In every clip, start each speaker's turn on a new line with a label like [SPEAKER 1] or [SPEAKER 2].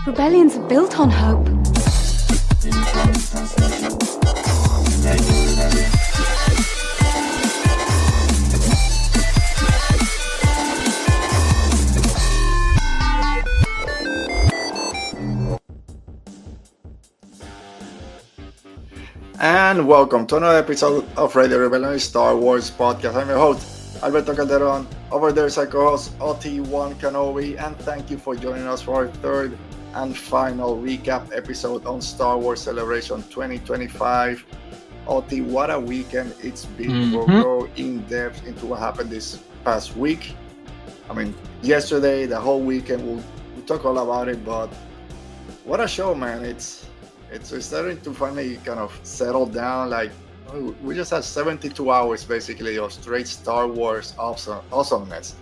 [SPEAKER 1] Rebellions are built on hope.
[SPEAKER 2] And welcome to another episode of Radio Rebellion Star Wars Podcast. I'm your host, Alberto Calderon. Over there is our co-host, OT1 Kenobi. And thank you for joining us for our third and final recap episode on Star Wars Celebration 2025. OT, what a weekend it's been. We'll go in depth into what happened this past week. I mean, yesterday, the whole weekend, we'll talk all about it. But what a show, man. It's starting to finally kind of settle down. Like, we just had 72 hours basically of straight Star Wars awesomeness.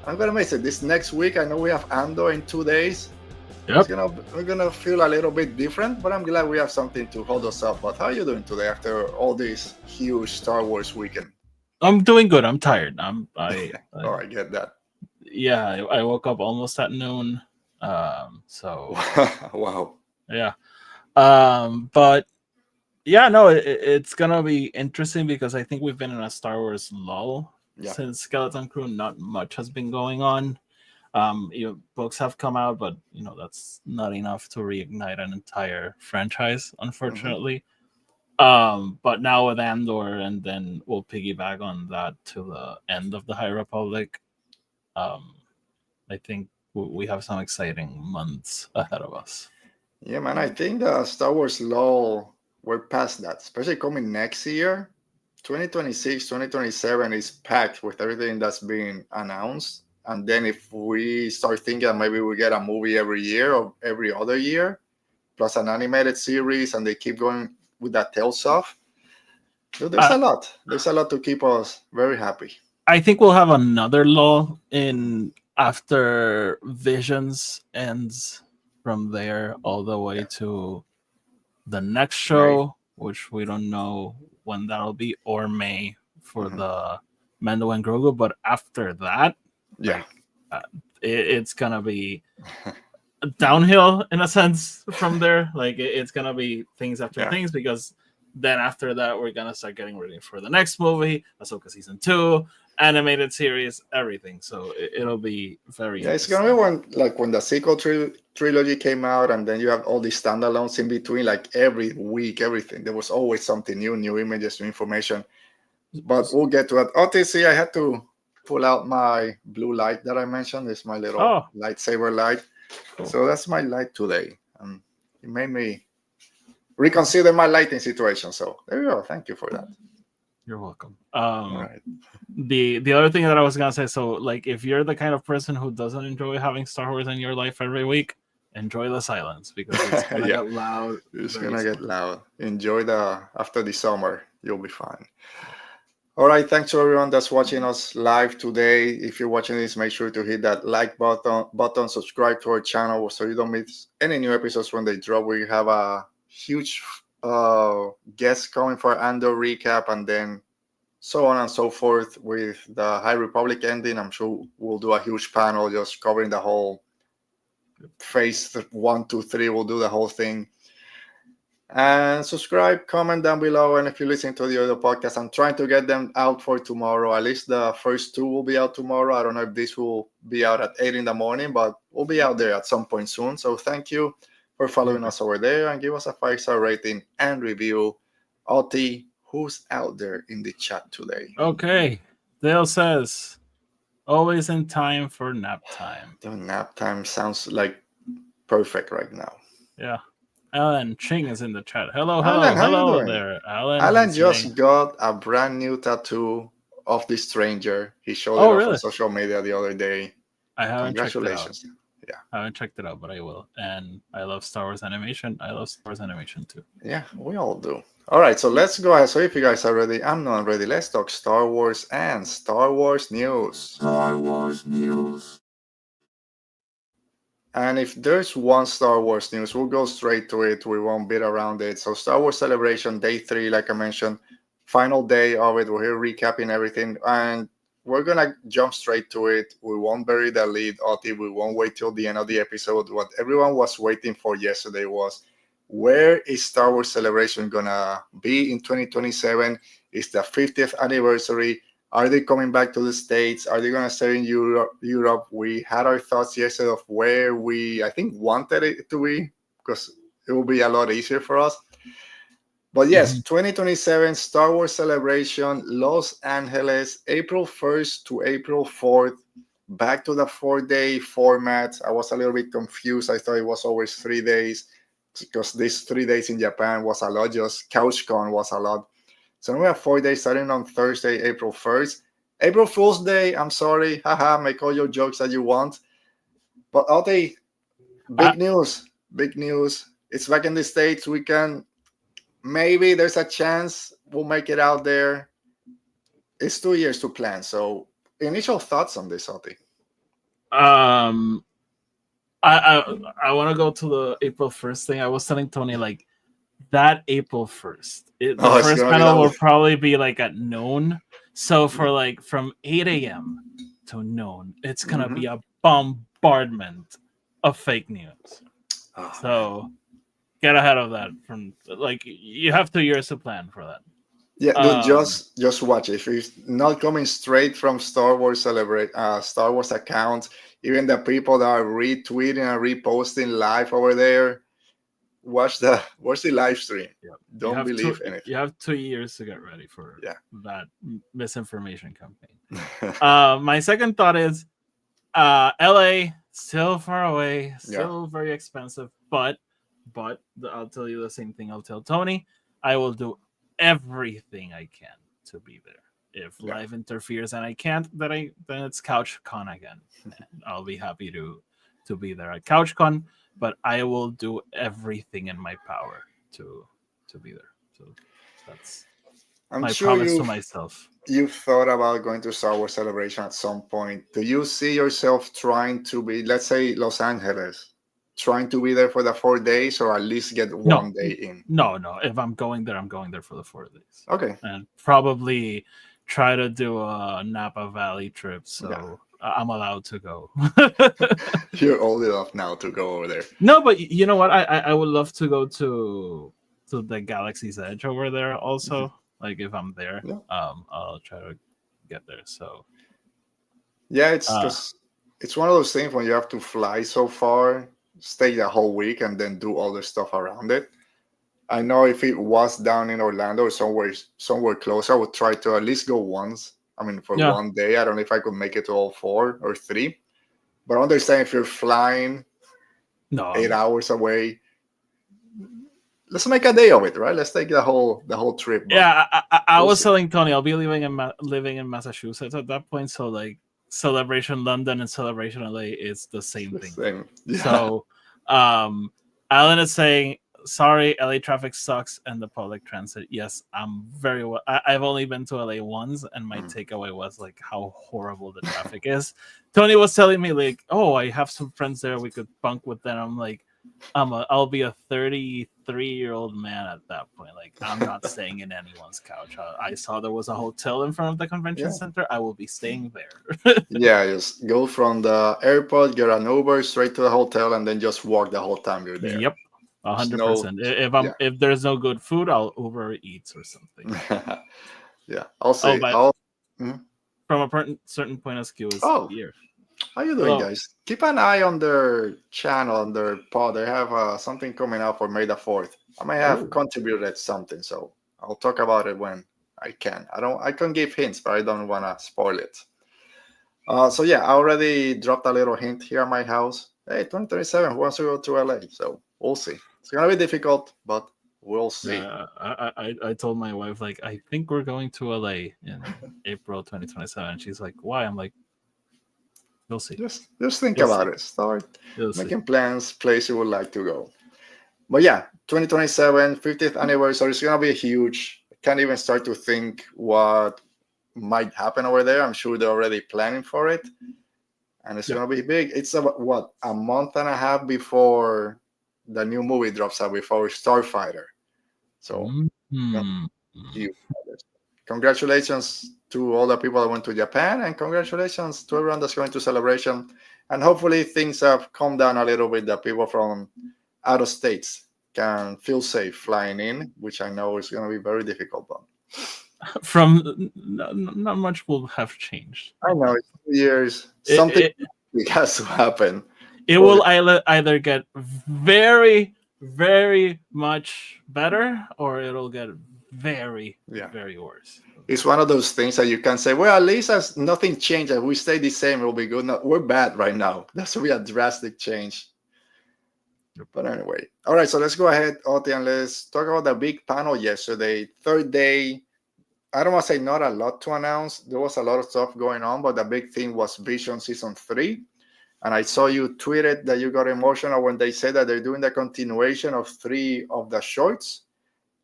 [SPEAKER 2] I'm gonna miss it. This next week, I know we have Andor in 2 days.
[SPEAKER 3] Yep.
[SPEAKER 2] We're gonna feel a little bit different, but I'm glad we have something to hold us up. But how are you doing today after all this huge Star Wars weekend?
[SPEAKER 3] I'm doing good. I'm tired. I
[SPEAKER 2] get that.
[SPEAKER 3] Yeah, I woke up almost at noon. So
[SPEAKER 2] Wow.
[SPEAKER 3] Yeah. But yeah, no, it's gonna be interesting because I think we've been in a Star Wars lull since Skeleton Crew. Not much has been going on. Books have come out, but that's not enough to reignite an entire franchise, unfortunately. But now with Andor, and then we'll piggyback on that to the end of the High Republic. I think we have some exciting months ahead of us.
[SPEAKER 2] Yeah, man, I think the Star Wars lull, we're past that, especially coming next year. 2026, 2027 is packed with everything that's being announced. And then if we start thinking that maybe we get a movie every year or every other year, plus an animated series, and they keep going with that tail stuff, so there's a lot. There's a lot to keep us very happy.
[SPEAKER 3] I think we'll have another lull after Visions ends. From there all the way to the next show, which we don't know when that'll be, or May for the Mando and Grogu. But after that, it's gonna be downhill in a sense from there. Like it's gonna be things after things, because then after that we're gonna start getting ready for the next movie, Ahsoka season 2. Animated series, everything. So it'll be very
[SPEAKER 2] it's gonna be when the sequel trilogy came out, and then you have all these standalones in between, like every week, everything. There was always something new images, new information. But we'll get to it. OTC, I had to pull out my blue light that I mentioned. It's my little lightsaber light. Cool. So that's my light today. It made me reconsider my lighting situation. So there you go. Thank you for that.
[SPEAKER 3] You're welcome.
[SPEAKER 2] Right.
[SPEAKER 3] The other thing that I was gonna say, so like if you're the kind of person who doesn't enjoy having Star Wars in your life every week, enjoy the silence, because it's gonna get loud.
[SPEAKER 2] It's gonna get loud. Enjoy after the summer, you'll be fine. All right, thanks to everyone that's watching us live today. If you're watching this, make sure to hit that like button, subscribe to our channel so you don't miss any new episodes when they drop. We have a huge guests coming for Andor recap, and then so on and so forth with the High Republic ending. I'm sure we'll do a huge panel just covering the whole phase 1, 2, 3. We'll do the whole thing. And subscribe, comment down below. And if you're listening to the other podcast, I'm trying to get them out for tomorrow. At least the first 2 will be out tomorrow. I don't know if this will be out at 8 in the morning, but we'll be out there at some point soon. So thank you for following us over there, and give us a 5-star rating and review. OT, who's out there in the chat today?
[SPEAKER 3] Okay, Dale says, always in time for nap time.
[SPEAKER 2] The nap time sounds like perfect right now.
[SPEAKER 3] Yeah. Alan Ching is in the chat. Hello there, Alan.
[SPEAKER 2] Alan just got a brand new tattoo of the Stranger. He showed it off on social media the other day.
[SPEAKER 3] I haven't
[SPEAKER 2] Congratulations.
[SPEAKER 3] Checked it out. Yeah, I haven't checked it out, but I will. And I love Star Wars animation. I love Star Wars animation too.
[SPEAKER 2] Yeah, we all do. All right, so let's go ahead. So if you guys are ready, I'm not ready. Let's talk Star Wars and Star Wars news.
[SPEAKER 4] Star Wars news.
[SPEAKER 2] And if there's one Star Wars news, we'll go straight to it. We won't beat around it. So Star Wars Celebration Day 3, like I mentioned, final day of it. We're here recapping everything. And we're gonna jump straight to it. We won't bury the lead, Oti. We won't wait till the end of the episode. What everyone was waiting for yesterday was, where is Star Wars Celebration gonna be in 2027? It's the 50th anniversary. Are they coming back to the States? Are they gonna stay in Europe? We had our thoughts yesterday of where we, I think, wanted it to be, because it will be a lot easier for us. But yes, 2027 Star Wars Celebration, Los Angeles, April 1st to April 4th. Back to the 4-day format. I was a little bit confused. I thought it was always 3 days, because these 3 days in Japan was a lot. Just CouchCon was a lot. So we have 4 days starting on Thursday, April 1st. April Fool's Day, I'm sorry. Haha, make all your jokes that you want. But Oti, big news. Big news. It's back in the States. We can, maybe there's a chance we'll make it out there. It's 2 years to plan. So initial thoughts on this, Oti?
[SPEAKER 3] I want to go to the April 1st thing. I was telling Tony, like, that April 1st, the first panel will probably be like at noon. So for like from 8 a.m. to noon, it's gonna be a bombardment of fake news. So get ahead of that. From like, you have 2 years to plan for that.
[SPEAKER 2] Yeah, dude, just watch it. If it's not coming straight from Star Wars Star Wars accounts, even the people that are retweeting and reposting live over there, watch the live stream.
[SPEAKER 3] Yep.
[SPEAKER 2] Don't believe anything.
[SPEAKER 3] You have 2 years to get ready for that misinformation campaign. My second thought is, LA still far away, still very expensive, but I'll tell you the same thing I'll tell Tony. I will do everything I can to be there. If life interferes and I can't, then it's CouchCon again. I'll be happy to be there at CouchCon, but I will do everything in my power to be there. So that's my promise to myself.
[SPEAKER 2] You've thought about going to Star Wars Celebration at some point. Do you see yourself trying to be, let's say, Los Angeles, trying to be there for the 4 days, or at least get one day in?
[SPEAKER 3] No. If I'm going there, I'm going there for the 4 days.
[SPEAKER 2] Okay.
[SPEAKER 3] And probably try to do a Napa Valley trip, so I'm allowed to go.
[SPEAKER 2] You're old enough now to go over there.
[SPEAKER 3] No, but you know what? I would love to go to the Galaxy's Edge over there also. Like, if I'm there, I'll try to get there. So
[SPEAKER 2] yeah, it's just it's one of those things when you have to fly so far, stay the whole week, and then do all the stuff around it. I know if it was down in Orlando or somewhere close, I would try to at least go once. I mean, for 1 day. I don't know if I could make it to all 4 or 3. But I understand if you're flying 8 hours away, let's make a day of it, right? Let's take the whole trip.
[SPEAKER 3] Yeah, I was telling Tony I'll be living in Massachusetts at that point. So like, Celebration London and Celebration LA is the same thing.
[SPEAKER 2] Same. Yeah.
[SPEAKER 3] So Alan is saying, sorry, LA traffic sucks and the public transit. Yes, I'm very well. I've only been to LA once, and my takeaway was like how horrible the traffic is. Tony was telling me like, oh, I have some friends there, we could bunk with them. I'm like, I'll be a 33-year-old man at that point. Like, I'm not staying in anyone's couch. I saw there was a hotel in front of the convention center. I will be staying there.
[SPEAKER 2] Yeah, just go from the airport, get an Uber straight to the hotel, and then just walk the whole time you're there.
[SPEAKER 3] Yep. 100%. If there's no good food, I'll Uber Eats or something.
[SPEAKER 2] Yeah, I'll say.
[SPEAKER 3] From a certain point of view, here.
[SPEAKER 2] How you doing, guys? Keep an eye on their channel, on their pod. They have something coming out for May the 4th. I may have contributed something, so I'll talk about it when I can. I can give hints, but I don't want to spoil it. So yeah, I already dropped a little hint here at my house. Hey, 2027, who wants to go to LA? So we'll see. It's gonna be difficult, but we'll see.
[SPEAKER 3] I told my wife, like, I think we're going to LA in April 2027. She's like, why? I'm like, we'll see.
[SPEAKER 2] Just think about it. Start making plans, place you would like to go. But yeah, 2027, 50th anniversary is gonna be huge. I can't even start to think what might happen over there. I'm sure they're already planning for it. And it's gonna be big. It's about a month and a half before the new movie drops out, before Starfighter. So huge. Congratulations to all the people that went to Japan, and congratulations to everyone that's going to Celebration. And hopefully things have calmed down a little bit, that people from out of states can feel safe flying in, which I know is going to be very difficult. But
[SPEAKER 3] From not much will have changed.
[SPEAKER 2] I know it's 2 years. Something it has to happen.
[SPEAKER 3] It will either get very, very much better, or it'll get very, very worse.
[SPEAKER 2] It's one of those things that you can say, well, at least as nothing changed, if we stay the same, it'll be good. No, we're bad right now. That's will be a drastic change. But anyway, all right, so let's go ahead, Oti, and let's talk about the big panel yesterday. Third day, I don't want to say not a lot to announce. There was a lot of stuff going on, but the big thing was Vision Season 3. And I saw you tweeted that you got emotional when they said that they're doing the continuation of 3 of the shorts.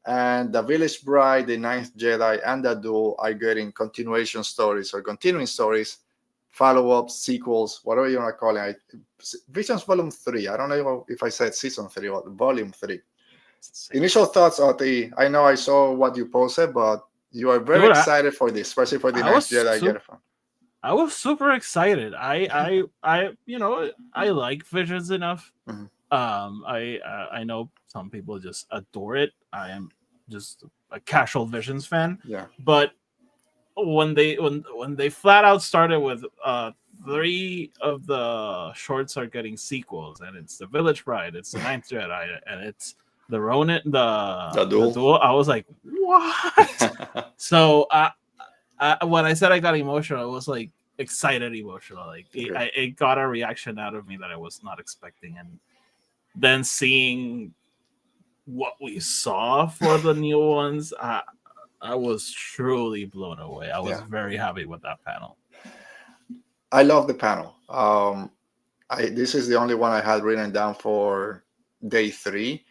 [SPEAKER 2] And The Village Bride, The Ninth Jedi, and The Duel are getting continuation stories or continuing stories, follow-ups, sequels, whatever you want to call it. Visions Volume 3. I don't know if I said Season 3 or Volume 3. Initial thoughts, Oti. I know I saw what you posted, but you are very excited for this, especially for The Ninth Jedi.
[SPEAKER 3] I was super excited. I like Visions enough.
[SPEAKER 2] Mm-hmm.
[SPEAKER 3] I know some people just adore it. I am just a casual Visions fan.
[SPEAKER 2] Yeah.
[SPEAKER 3] But when they flat out started with 3 of the shorts are getting sequels, and it's The Village Bride, it's The Ninth Jedi, and it's the Ronin, the Duel, I was like, what? So when I said I got emotional, it was like excited emotional. Like it got a reaction out of me that I was not expecting, and then seeing what we saw for the new ones, I was truly blown away. I was very happy with that panel.
[SPEAKER 2] I love the panel. This is the only one I had written down for day 3.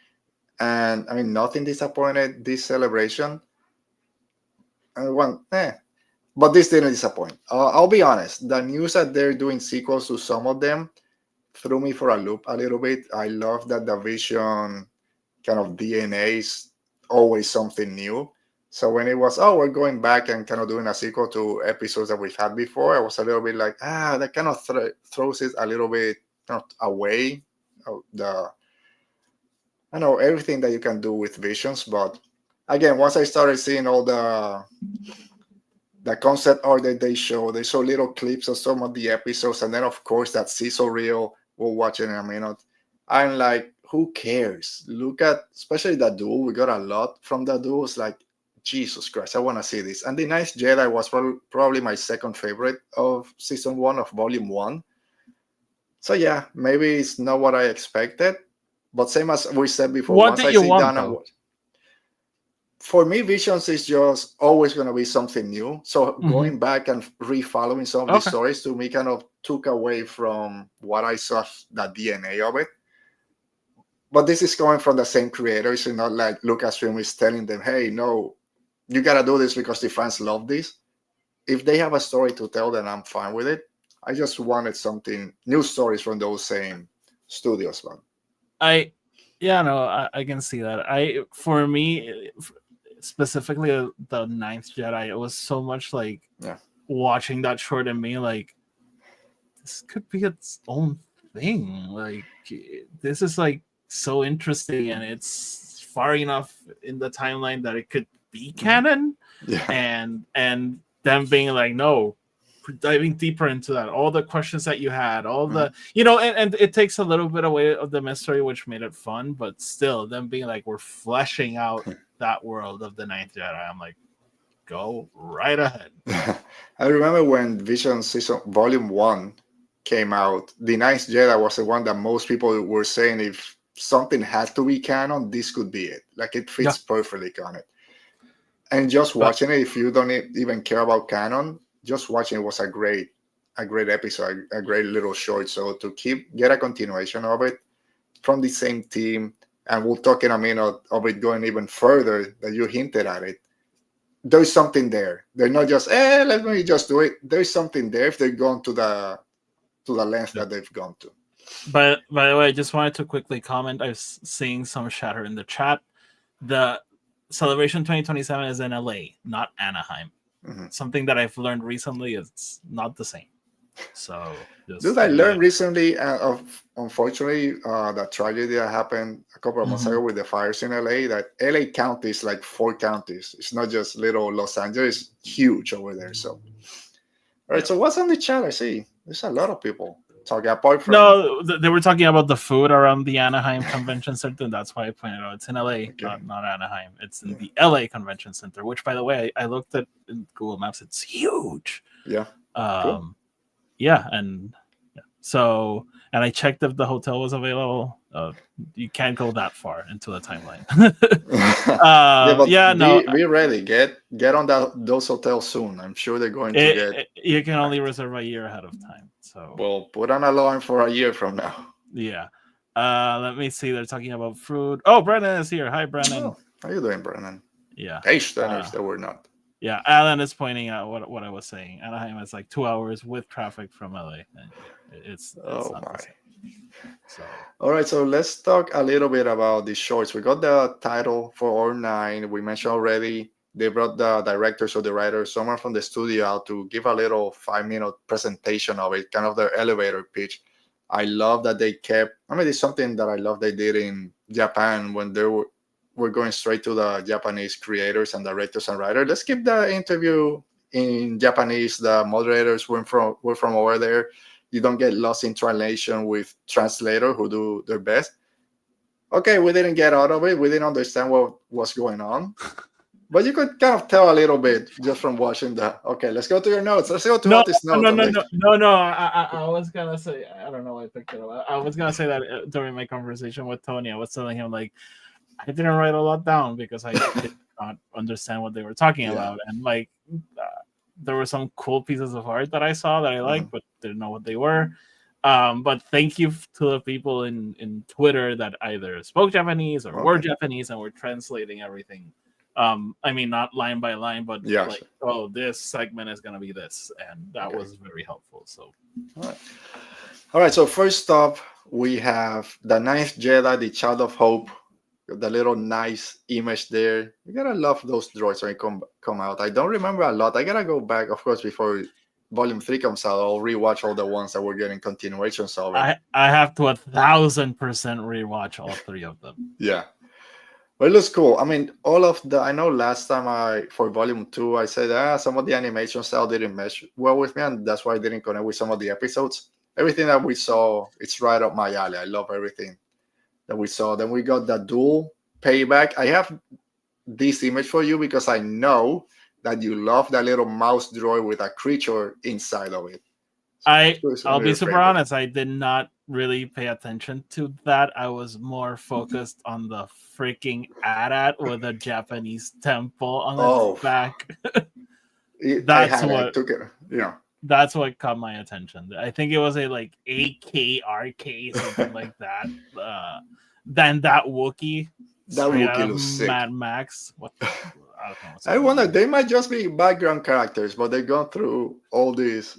[SPEAKER 2] And I mean, nothing disappointed this celebration. But this didn't disappoint. I'll be honest. The news that they're doing sequels to some of them threw me for a loop a little bit. I love that the Vision kind of DNA is always something new. So when it was, we're going back and kind of doing a sequel to episodes that we've had before, I was a little bit like, that kind of throws it a little bit kind of away. I know everything that you can do with Visions, but again, once I started seeing all the concept art that they show little clips of some of the episodes, and then of course that sizzle reel we'll watch it in a minute. I'm like, who cares? Look at, especially the Duel. We got a lot from the Duel. It's like, Jesus Christ, I want to see this. And The Ninth Jedi was probably my second favorite of Season 1 of Volume 1. So yeah, maybe it's not what I expected, but same as we said before,
[SPEAKER 3] what did you want?
[SPEAKER 2] For me, Visions is just always going to be something new. So going back and refollowing some of the stories, to me, kind of took away from what I saw, the DNA of it. But this is coming from the same creators, so not like Lucasfilm is telling them, hey, no, you got to do this because the fans love this. If they have a story to tell, then I'm fine with it. I just wanted something, new stories from those same studios. Man.
[SPEAKER 3] I can see that. For me, specifically the Ninth Jedi, it was so much like watching that short and me like, this could be its own thing. Like, this is like so interesting, and it's far enough in the timeline that it could be canon. And them being like, no, diving deeper into that, all the questions that you had, all the and it takes a little bit away of the mystery, which made it fun, but still them being like, we're fleshing out that world of the Ninth Jedi. I'm like, go right ahead.
[SPEAKER 2] I remember when Vision Season Volume 1 came out, the Ninth Jedi was the one that most people were saying, if something had to be canon, this could be it. Like, it fits perfectly canon. And just watching it, if you don't even care about canon, just watching it was a great episode, a great little short. So to get a continuation of it from the same team, and we'll talk in a minute of it going even further, that you hinted at it. There's something there. They're not just, let me just do it. There's something there if they've gone to the length that they've gone to.
[SPEAKER 3] But by the way, I just wanted to quickly comment. I was seeing some chatter in the chat. The Celebration 2027 is in LA, not Anaheim. something that I've learned recently is it's not the same. So,
[SPEAKER 2] Dude, I learned recently, unfortunately, the tragedy that happened a couple of months ago with the fires in LA, that LA County is like 4 counties. It's not just little Los Angeles, it's huge over there. So, all right. So, what's on the chat? I see there's a lot of people talking apart from.
[SPEAKER 3] No, they were talking about the food around the Anaheim Convention Center. And that's why I pointed out it's in LA, not Anaheim. It's in the LA Convention Center, which, by the way, I looked at in Google Maps. It's huge.
[SPEAKER 2] Yeah.
[SPEAKER 3] Cool. Yeah, and so I checked if the hotel was available. You can't go that far into the timeline.
[SPEAKER 2] Be ready. Get on those hotels soon. I'm sure they're going to get.
[SPEAKER 3] You can only reserve a year ahead of time. So
[SPEAKER 2] well, put on alarm for a year from now.
[SPEAKER 3] Yeah. Let me see. They're talking about food. Oh, Brennan is here. Hi, Brennan.
[SPEAKER 2] Oh, how you doing, Brennan?
[SPEAKER 3] Yeah.
[SPEAKER 2] If they were not.
[SPEAKER 3] Yeah, Alan is pointing out what I was saying. Anaheim is like 2 hours with traffic from LA. It's not
[SPEAKER 2] my.
[SPEAKER 3] So.
[SPEAKER 2] All right, so let's talk a little bit about the shorts. We got the title for R9. We mentioned already they brought the directors or the writers, someone from the studio out to give a little 5-minute presentation of it, kind of their elevator pitch. I love that they kept. It's something that I love they did in Japan when they we're going straight to the Japanese creators and directors and writers. Let's keep the interview in Japanese. The moderators were from over there. You don't get lost in translation with translator who do their best. Okay, we didn't get out of it. We didn't understand what was going on. But you could kind of tell a little bit just from watching that. Okay, let's go to your notes. Let's go to this note.
[SPEAKER 3] No. I was going to say, I don't know why I picked it up. I was going to say that during my conversation with Tony, I was telling him, like, I didn't write a lot down because I did not understand what they were talking about. And like, there were some cool pieces of art that I saw that I liked, but didn't know what they were. But thank you to the people in Twitter that either spoke Japanese or were Japanese and were translating everything. Not line by line, but like, oh, this segment is going to be this. And that was very helpful. So,
[SPEAKER 2] all right. So first up, we have the Ninth Jedi, the Child of Hope. The little nice image there. You gotta love those droids when they come out. I don't remember a lot. I gotta go back, of course, before Volume 3 comes out. I'll rewatch all the ones that we're getting continuations of.
[SPEAKER 3] I have to 1,000% rewatch all 3 of them.
[SPEAKER 2] Yeah. Well, it looks cool. All of the. I know last time for Volume 2, I said some of the animation style didn't mesh well with me, and that's why I didn't connect with some of the episodes. Everything that we saw, it's right up my alley. I love everything that we saw. Then we got the dual payback. I have this image for you because I know that you love that little mouse droid with a creature inside of it.
[SPEAKER 3] I'll be super honest. I did not really pay attention to that. I was more focused on the freaking AT-AT with a Japanese temple on its back. That's what caught my attention. I think it was a like AKRK, something like that. Then that Wookiee.
[SPEAKER 2] That Wookiee looks sick.
[SPEAKER 3] Mad Max.
[SPEAKER 2] I wonder, they might just be background characters, but they go through all these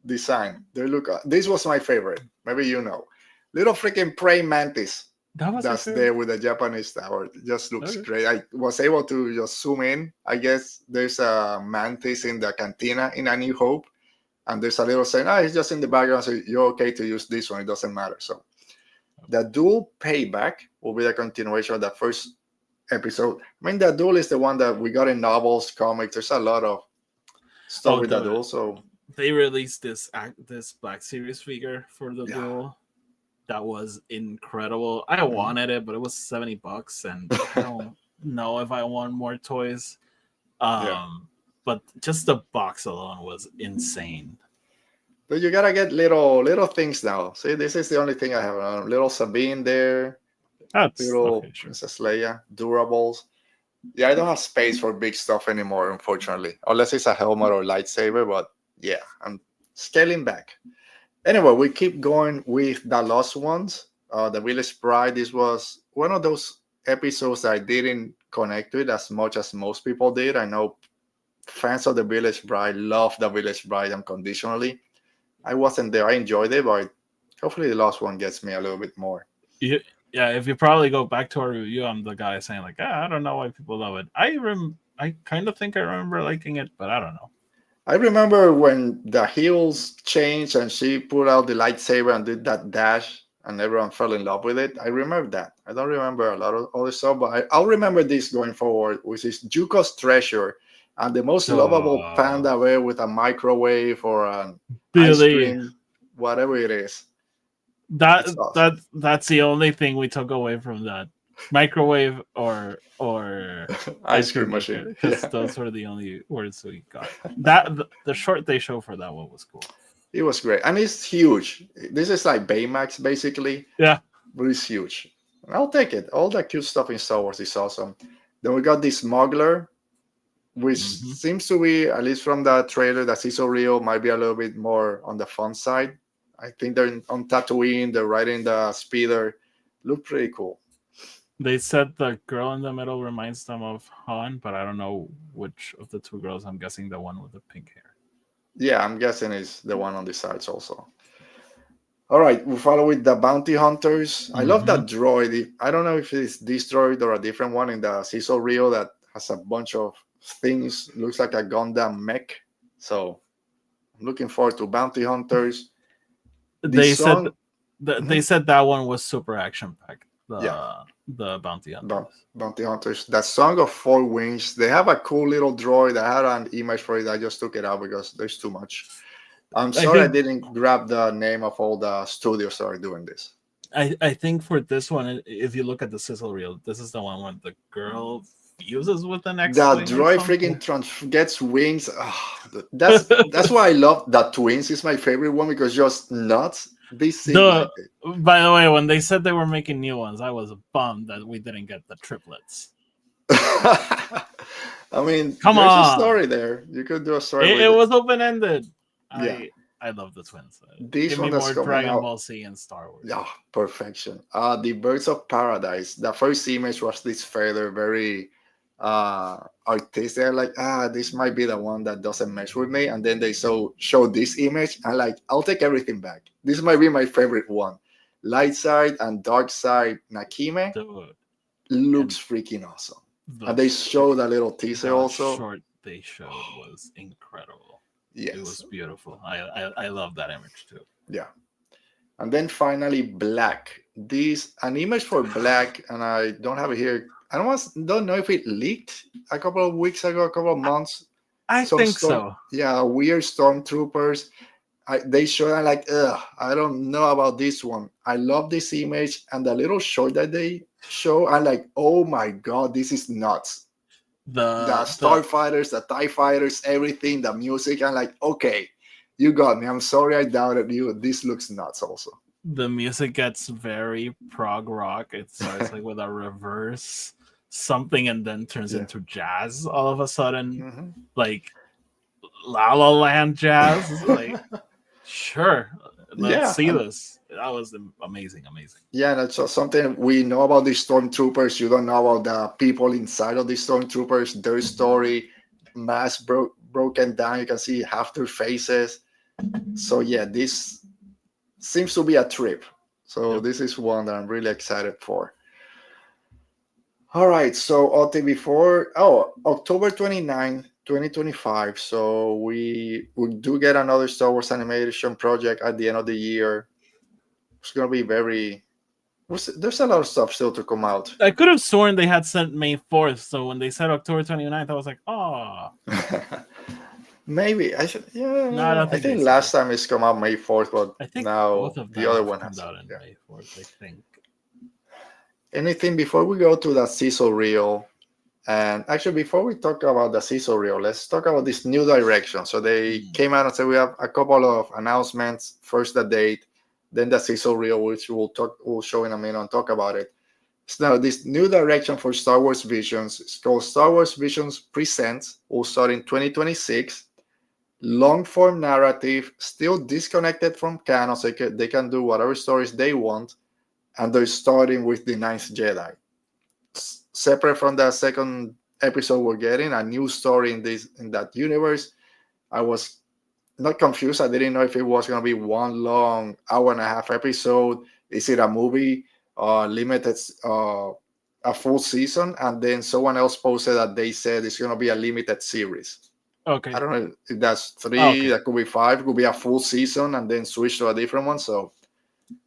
[SPEAKER 2] design. This was my favorite. Maybe you know. Little freaking praying mantis. That's there with the Japanese tower. It just looks great. I was able to just zoom in. I guess there's a mantis in the cantina in A New Hope. And there's a little saying, it's just in the background, so you're okay to use this one. It doesn't matter. So the dual payback will be the continuation of the first episode. The duel is the one that we got in novels, comics. There's a lot of stuff with the duel. So
[SPEAKER 3] they released this Black Series figure for the duel. That was incredible. I wanted it, but it was $70, and I don't know if I want more toys. But just the box alone was insane.
[SPEAKER 2] But you gotta get little things now. See, this is the only thing I have. Little Sabine there. Princess Leia, durables. Yeah, I don't have space for big stuff anymore, unfortunately. Unless it's a helmet or lightsaber, but yeah, I'm scaling back. Anyway, we keep going with the Lost Ones. The Village Bride, this was one of those episodes that I didn't connect with as much as most people did. I know fans of the Village Bride love the Village Bride unconditionally. I wasn't there. I enjoyed it, but hopefully the Lost One gets me a little bit more.
[SPEAKER 3] Yeah, if you probably go back to our review, I'm the guy saying like, I don't know why people love it. I I kind of think I remember liking it, but I don't know.
[SPEAKER 2] I remember when the heels changed and she put out the lightsaber and did that dash, and everyone fell in love with it. I remember that. I don't remember a lot of other stuff, but I'll remember this going forward, which is Juko's treasure and the most lovable panda bear with a microwave or an ice cream, whatever it is.
[SPEAKER 3] That's the only thing we took away from that. Microwave or
[SPEAKER 2] ice cream machine,
[SPEAKER 3] because those were the only words we got. That the short they show for that one was cool.
[SPEAKER 2] It was great, and it's huge. This is like Baymax basically,
[SPEAKER 3] yeah,
[SPEAKER 2] but it's huge. I'll take it. All that cute stuff in Star Wars is awesome. Then we got this smuggler, which seems to be, at least from the trailer, that Sizzle Reel might be a little bit more on the fun side. I think they're on Tatooine. They're riding the speeder. Look pretty cool.
[SPEAKER 3] They said the girl in the middle reminds them of Han, but I don't know which of the two girls. I'm guessing the one with the pink hair.
[SPEAKER 2] Yeah, I'm guessing it's the one on the sides also. All right, we follow with the bounty hunters. I love that droid. I don't know if it's this droid or a different one in the Sizzle Reel that has a bunch of things. Looks like a Gundam mech. So I'm looking forward to bounty hunters.
[SPEAKER 3] They said that one was super action packed. The bounty hunters.
[SPEAKER 2] Bounty hunters. That Song of Four Wings. They have a cool little droid. I had an image for it. I just took it out because there's too much. I'm sorry I didn't grab the name of all the studios that are doing this.
[SPEAKER 3] I think for this one, if you look at the Sizzle Reel, this is the one when the girl fuses with the next.
[SPEAKER 2] The droid freaking gets wings. That's why I love that Twins is my favorite one, because just nuts. They seem like it.
[SPEAKER 3] By the way, when they said they were making new ones, I was bummed that we didn't get the triplets.
[SPEAKER 2] I mean,
[SPEAKER 3] Come
[SPEAKER 2] there's
[SPEAKER 3] on.
[SPEAKER 2] a story there. You could do a story.
[SPEAKER 3] It was open ended.
[SPEAKER 2] Yeah.
[SPEAKER 3] I love the Twins.
[SPEAKER 2] This
[SPEAKER 3] Give
[SPEAKER 2] one
[SPEAKER 3] me
[SPEAKER 2] that's
[SPEAKER 3] more
[SPEAKER 2] coming
[SPEAKER 3] Dragon
[SPEAKER 2] out.
[SPEAKER 3] Ball Z and Star Wars.
[SPEAKER 2] Yeah, perfection. The Birds of Paradise. The first image was this feather, very artistic. Like, this might be the one that doesn't mesh with me. And then they show this image, and like, I'll take everything back. This might be my favorite one. Light side and dark side Nakime.
[SPEAKER 3] Dude.
[SPEAKER 2] Looks freaking awesome. And they showed a little teaser also.
[SPEAKER 3] Short they showed was incredible.
[SPEAKER 2] Yes.
[SPEAKER 3] It was beautiful. I love that image too.
[SPEAKER 2] Yeah. And then finally, Black. An image for Black, and I don't have it here. I don't know if it leaked a couple of weeks ago, a couple of months.
[SPEAKER 3] I think so.
[SPEAKER 2] Yeah, weird stormtroopers. They showed, I'm like, I don't know about this one. I love this image, and the little short that they show, I'm like, oh my god, this is nuts. The starfighters, the TIE fighters, everything, the music. I'm like, okay, you got me. I'm sorry I doubted you. This looks nuts also.
[SPEAKER 3] The music gets very prog rock. It starts like with a reverse something and then turns into jazz all of a sudden. Like La La Land jazz. Like, sure, let's see this. That was amazing.
[SPEAKER 2] Yeah, that's something we know about the stormtroopers. You don't know about the people inside of the stormtroopers, their story, mask broken down. You can see half their faces. So yeah, this seems to be a trip. So this is one that I'm really excited for. All right, so October 29, 2025. So we do get another Star Wars animation project at the end of the year. It's going to be there's a lot of stuff still to come out.
[SPEAKER 3] I could have sworn they had sent May 4th. So when they said October 29th, I was like, oh.
[SPEAKER 2] Maybe. I think
[SPEAKER 3] think
[SPEAKER 2] last time it's come out May 4th, but
[SPEAKER 3] I think
[SPEAKER 2] now
[SPEAKER 3] both of them
[SPEAKER 2] the other one
[SPEAKER 3] comes
[SPEAKER 2] has
[SPEAKER 3] out in May 4th, I think.
[SPEAKER 2] Anything before we go to the Sizzle Reel? And actually, before we talk about the Sizzle Reel, let's talk about this new direction. So they came out and said we have a couple of announcements. First, the date, then the Sizzle Reel, which we'll show in a minute and talk about it. So this new direction for Star Wars Visions is called Star Wars Visions Presents. Will start in 2026. Long form narrative, still disconnected from canon, so they can do whatever stories they want. And they're starting with the Ninth Jedi. Separate from the second episode we're getting, a new story in that universe. I was not confused. I didn't know if it was going to be one long hour and a half episode. Is it a movie? Limited a full season, and then someone else posted that they said it's going to be a limited series.
[SPEAKER 3] Okay.
[SPEAKER 2] I don't know if that's 3,
[SPEAKER 3] Okay.
[SPEAKER 2] that could be 5, it could be a full season and then switch to a different one. So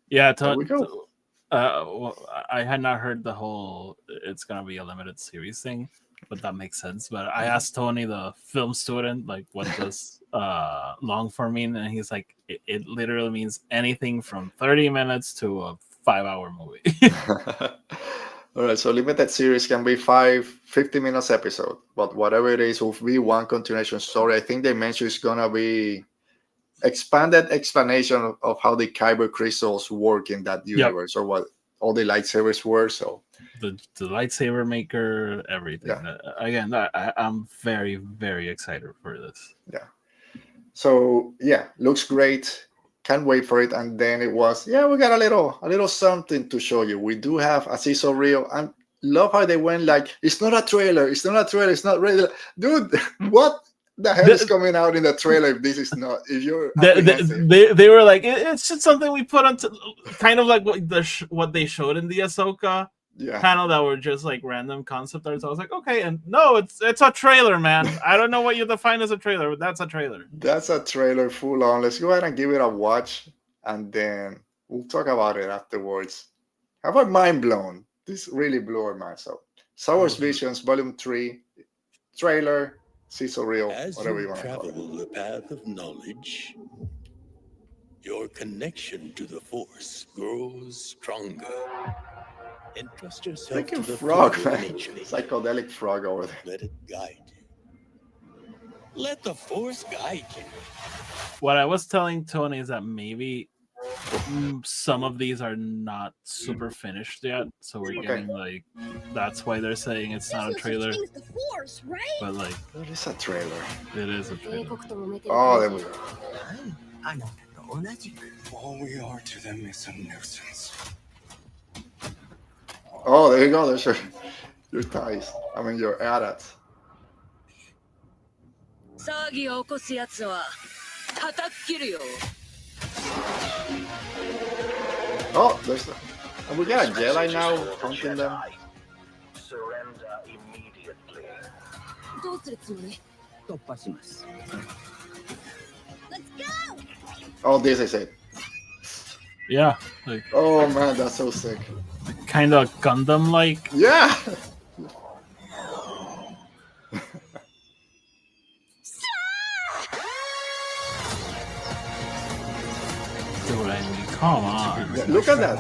[SPEAKER 3] Yeah,
[SPEAKER 2] there we go.
[SPEAKER 3] well, I had not heard the whole it's gonna be a limited series thing, but that makes sense. But I asked Tony, the film student, like, what does long form mean, and he's like, it literally means anything from 30 minutes to a 5-hour movie.
[SPEAKER 2] All right, so limited series can be 50 minutes episode, but whatever it is will be one continuation story. I think they mentioned it's gonna be expanded explanation of how the kyber crystals work in that universe, or what all the lightsabers were. So
[SPEAKER 3] the lightsaber maker, everything.
[SPEAKER 2] Yeah.
[SPEAKER 3] Again, I'm very, very excited for this.
[SPEAKER 2] Yeah. So yeah, looks great. Can't wait for it. And then it was, yeah, we got a little something to show you. We do have a sizzle reel, and love how they went like, it's not a trailer, it's not ready. Dude, what the hell is coming out in the trailer if this is not, if you're
[SPEAKER 3] they were like, it's just something we put on kind of like what they showed in the Ahsoka panel, that were just like random concept arts. I was like, okay, and no, it's a trailer, man. I don't know what you define as a trailer, but that's a trailer.
[SPEAKER 2] That's a trailer full on. Let's go ahead and give it a watch, and then we'll talk about it afterwards. How about mind blown? This really blew our mind. So Star Wars Visions Volume 3 trailer, sizzle reel, whatever you want to call it.
[SPEAKER 5] As you travel the path of knowledge, your connection to the Force grows stronger. Entrust yourself
[SPEAKER 2] Freaking
[SPEAKER 5] to the
[SPEAKER 2] frog,
[SPEAKER 5] flow of
[SPEAKER 2] man.
[SPEAKER 5] nature.
[SPEAKER 2] Psychedelic frog over there.
[SPEAKER 5] Let it guide you. Let the Force guide you.
[SPEAKER 3] What I was telling Tony is that maybe some of these are not super finished yet, so we're getting like, that's why they're saying it's not a trailer. But like,
[SPEAKER 2] it is a trailer.
[SPEAKER 3] It is a trailer.
[SPEAKER 2] Oh, there we go.
[SPEAKER 6] All we are to them is a nuisance.
[SPEAKER 2] Oh, there you go. There's your ties. I mean, your AT-ATs. Oh, there's. And we got a Jedi now hunting them.
[SPEAKER 7] Surrender immediately.
[SPEAKER 2] Oh, this is it.
[SPEAKER 3] Yeah. Like,
[SPEAKER 2] oh man, that's so sick.
[SPEAKER 3] Kind of Gundam-like.
[SPEAKER 2] Yeah.
[SPEAKER 3] Dude, I mean, come on.
[SPEAKER 2] Yeah, look at that.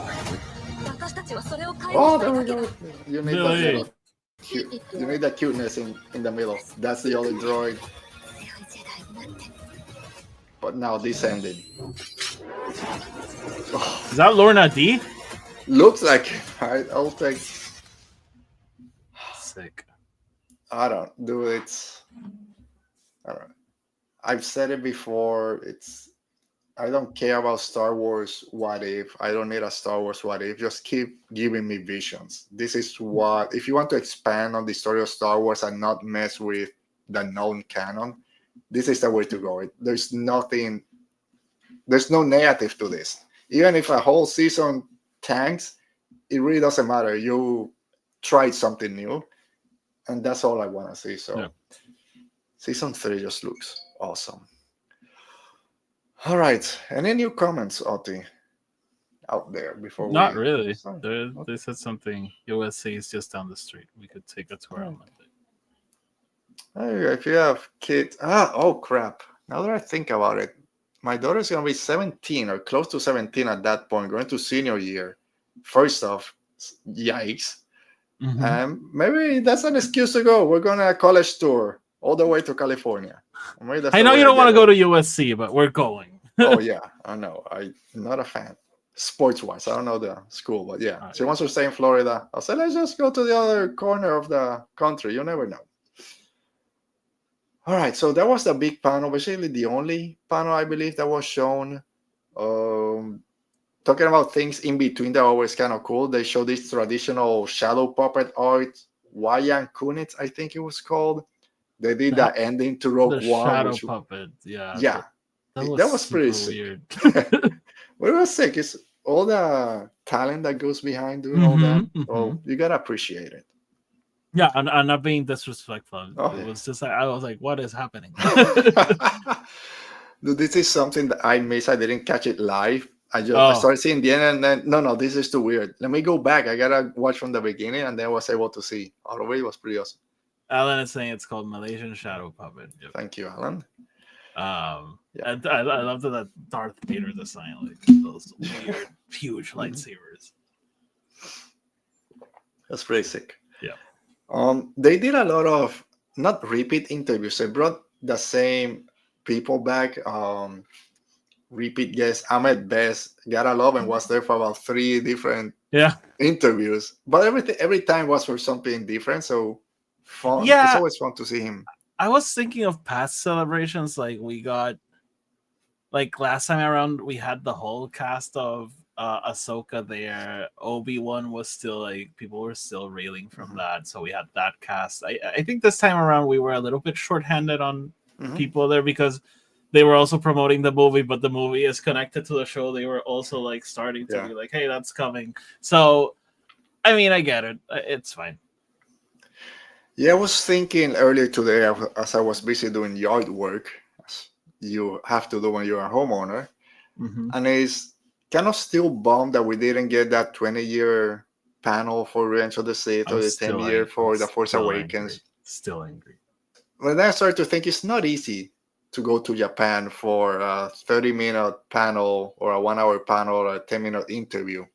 [SPEAKER 2] Oh, there we go. You need that little cute, you need that cuteness in the middle. That's the only droid. But now this ended. Oh.
[SPEAKER 3] Is that Lorna D?
[SPEAKER 2] Looks like it. I'll take.
[SPEAKER 3] Sick.
[SPEAKER 2] I don't do it. I don't know. I've said it before. I don't care about Star Wars What If. I don't need a Star Wars What If. Just keep giving me visions. This is what, if you want to expand on the story of Star Wars and not mess with the known canon, this is the way to go. There's no negative to this. Even if a whole season tanks, it really doesn't matter. You tried something new, and that's all I want to see. So yeah. Season 3 just looks awesome. All right. Any new comments, Oti, out there before
[SPEAKER 3] Not really. They said something. USC is just down the street. We could take a tour on Monday.
[SPEAKER 2] Hey, if you have kids. Oh, crap. Now that I think about it, my daughter's going to be 17 or close to 17 at that point, going to senior year. First off, yikes. Mm-hmm. Maybe that's an excuse to go. We're going on a college tour all the way to California.
[SPEAKER 3] I know you don't want to go to USC, but we're going.
[SPEAKER 2] Oh, yeah, I know. I'm not a fan. Sports-wise, I don't know the school, but yeah. She wants to stay in Florida. I'll say, let's just go to the other corner of the country. You never know. All right, so that was the big panel. Basically, the only panel, I believe, that was shown. Talking about things in between that are always kind of cool. They showed this traditional shadow puppet art, Wayang Kunitz, I think it was called. They did that ending to Rogue One.
[SPEAKER 3] Shadow puppet, yeah.
[SPEAKER 2] Yeah, that was pretty sick.
[SPEAKER 3] weird.
[SPEAKER 2] But it was sick. all the talent that goes behind doing all that. Oh, you gotta appreciate it.
[SPEAKER 3] Yeah, I'm not being disrespectful.
[SPEAKER 2] Oh,
[SPEAKER 3] It
[SPEAKER 2] yeah.
[SPEAKER 3] was just like I was like, what is happening?
[SPEAKER 2] Dude, this is something that I missed. I didn't catch it live. I
[SPEAKER 3] Oh.
[SPEAKER 2] started seeing the end and then no, this is too weird. Let me go back. I gotta watch from the beginning, and then I was able to see. All the way, it was pretty awesome.
[SPEAKER 3] Alan is saying it's called Malaysian Shadow Puppet. Yep.
[SPEAKER 2] Thank you, Alan.
[SPEAKER 3] Yeah. And I love that Darth Vader design, like those weird, huge lightsabers.
[SPEAKER 2] That's pretty sick.
[SPEAKER 3] Yeah.
[SPEAKER 2] They did a lot of not repeat interviews. They brought the same people back. Repeat guest Ahmed Best, Gotta Love, and was there for about 3 different interviews. But every time was for something different. So fun.
[SPEAKER 3] Yeah.
[SPEAKER 2] It's always fun to see him.
[SPEAKER 3] I was thinking of past celebrations, like we got, like last time around, we had the whole cast of Ahsoka there. Obi-Wan was still like people were still railing from that, so we had that cast. I think this time around we were a little bit shorthanded on people there because they were also promoting the movie, but the movie is connected to the show. They were also like starting to be like, "Hey, that's coming." So, I mean, I get it. It's fine.
[SPEAKER 2] Yeah, I was thinking earlier today as I was busy doing yard work, as you have to do when you're a homeowner, and it's kind of still bummed that we didn't get that 20-year panel for Revenge of the Sith or the 10-year for The Force Awakens.
[SPEAKER 3] Angry. Still angry.
[SPEAKER 2] When I started to think it's not easy to go to Japan for a 30-minute panel or a 1-hour panel or a 10-minute interview.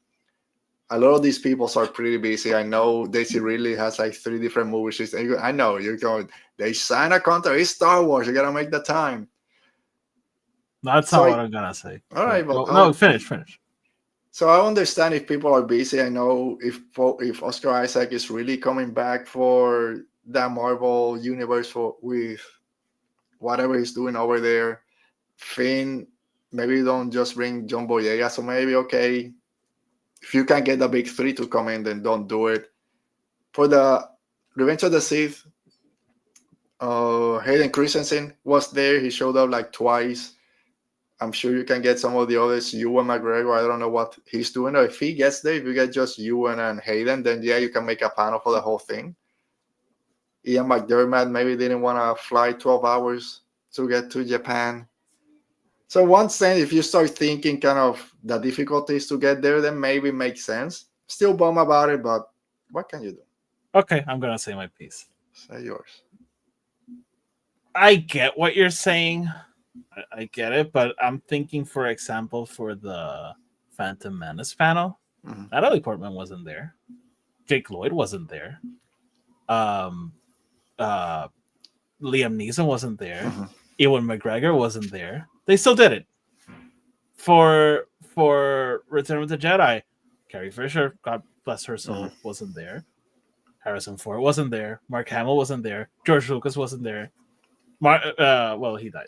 [SPEAKER 2] A lot of these people are pretty busy. I know Daisy Ridley has like 3 different movies. I know you're going, they sign a contract. It's Star Wars. You got to make the time.
[SPEAKER 3] That's not what I'm going to say.
[SPEAKER 2] All right. But,
[SPEAKER 3] no, finish.
[SPEAKER 2] So I understand if people are busy. I know if Oscar Isaac is really coming back for that Marvel universe with whatever he's doing over there. Finn, maybe don't just bring John Boyega. So maybe, okay, if you can get the big 3 to come in, then don't do it. For the Revenge of the Sith, Hayden Christensen was there. He showed up like twice. I'm sure you can get some of the others. Ewan McGregor, I don't know what he's doing. Or if he gets there, if you get just Ewan and Hayden, then yeah, you can make a panel for the whole thing. Ian McDermott maybe didn't want to fly 12 hours to get to Japan. So once then, if you start thinking kind of the difficulties to get there, then maybe it makes sense. Still bummed about it, but what can you do?
[SPEAKER 3] Okay, I'm going to say my piece.
[SPEAKER 2] Say yours.
[SPEAKER 3] I get what you're saying. I get it, but I'm thinking, for example, for the Phantom Menace panel, Natalie Portman wasn't there. Jake Lloyd wasn't there. Liam Neeson wasn't there. Ewan McGregor wasn't there. They still did it. For Return of the Jedi, Carrie Fisher, God bless her soul, wasn't there. Harrison Ford wasn't there. Mark Hamill wasn't there. George Lucas wasn't there. Well, he died.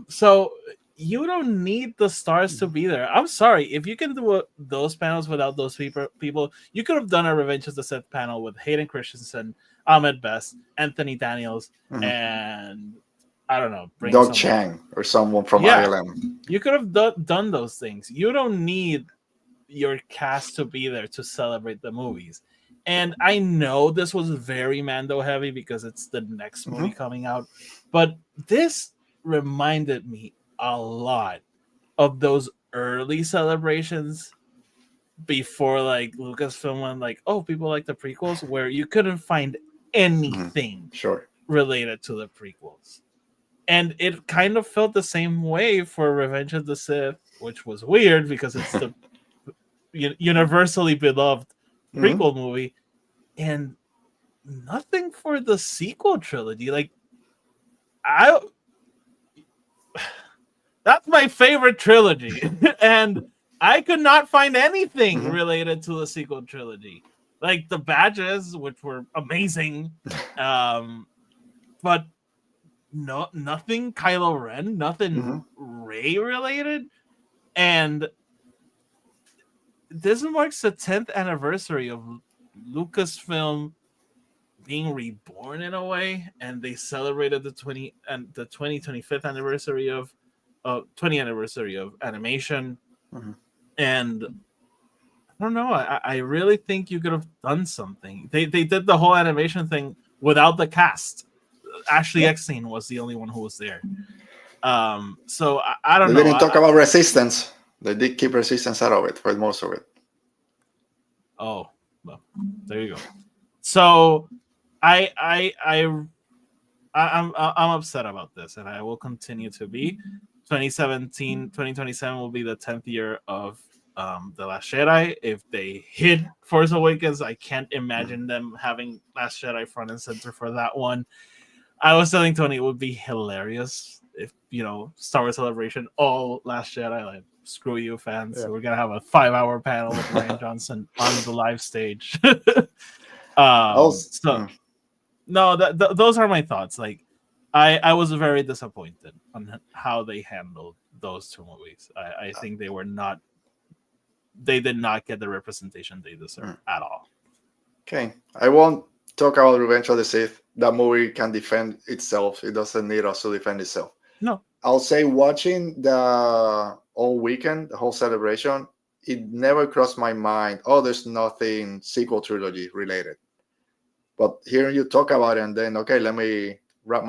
[SPEAKER 3] So you don't need the stars to be there. I'm sorry. If you can do those panels without those people, you could have done a Revenge of the Sith panel with Hayden Christensen, Ahmed Best, Anthony Daniels, and I don't know,
[SPEAKER 2] Doug Chang or someone from ILM.
[SPEAKER 3] You could have done those things. You don't need your cast to be there to celebrate the movies. And I know this was very Mando heavy because it's the next movie coming out, but this reminded me a lot of those early celebrations before like Lucasfilm went like, oh, people like the prequels, where you couldn't find anything related to the prequels. And it kind of felt the same way for Revenge of the Sith, which was weird because it's the universally beloved prequel movie, and nothing for the sequel trilogy. Like, that's my favorite trilogy, and I could not find anything related to the sequel trilogy. Like the badges, which were amazing, but nothing Kylo Ren, nothing Rey related, and this marks the 10th anniversary of Lucasfilm being reborn in a way, and they celebrated the 25th anniversary of 20th anniversary of animation, and I don't know. I really think you could have done something. They did the whole animation thing without the cast. Ashley Eckstein was the only one who was there. So I don't
[SPEAKER 2] They
[SPEAKER 3] know.
[SPEAKER 2] didn't talk about Resistance. They did keep Resistance out of it for most of it.
[SPEAKER 3] Oh, well, there you go. So I'm upset about this, and I will continue to be. 2027 will be the 10th year of The Last Jedi. If they hit Force Awakens, I can't imagine them having Last Jedi front and center for that one. I was telling Tony it would be hilarious if, Star Wars Celebration, all Last Jedi, like, screw you fans.
[SPEAKER 2] Yeah.
[SPEAKER 3] So we're going to have a 5-hour panel with Ryan Johnson on the live stage. No, those are my thoughts. Like, I was very disappointed on how they handled those two movies. I think they did not get the representation they deserve at all.
[SPEAKER 2] Okay, I won't talk about Revenge of the Sith. That movie can defend itself. It doesn't need us to defend itself.
[SPEAKER 3] No.
[SPEAKER 2] I'll say watching the whole weekend, the whole celebration, it never crossed my mind, there's nothing sequel trilogy related. But hearing you talk about it and then, okay, let me wrap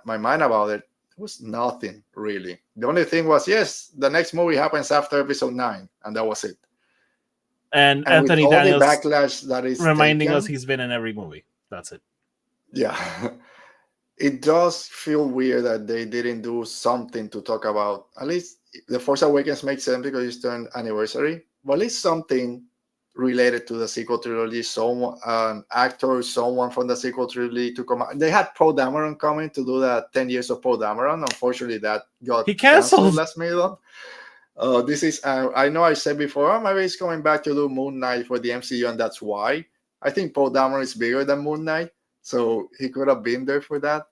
[SPEAKER 2] my mind about it, there was nothing really. The only thing was, yes, the next movie happens after episode 9, and that was it.
[SPEAKER 3] And Anthony
[SPEAKER 2] with all
[SPEAKER 3] Daniels
[SPEAKER 2] the backlash that is
[SPEAKER 3] reminding
[SPEAKER 2] taken,
[SPEAKER 3] us he's been in every movie. That's it.
[SPEAKER 2] Yeah. It does feel weird that they didn't do something to talk about. At least The Force Awakens makes sense because it's turned anniversary, but at least something related to the sequel trilogy. An actor, someone from the sequel trilogy to come out. They had Poe Dameron coming to do the 10 years of Poe Dameron. Unfortunately, that got canceled last minute. This is, I know I said before, maybe he's coming back to do Moon Knight for the MCU, and that's why. I think Poe Dameron is bigger than Moon Knight, so he could have been there for that.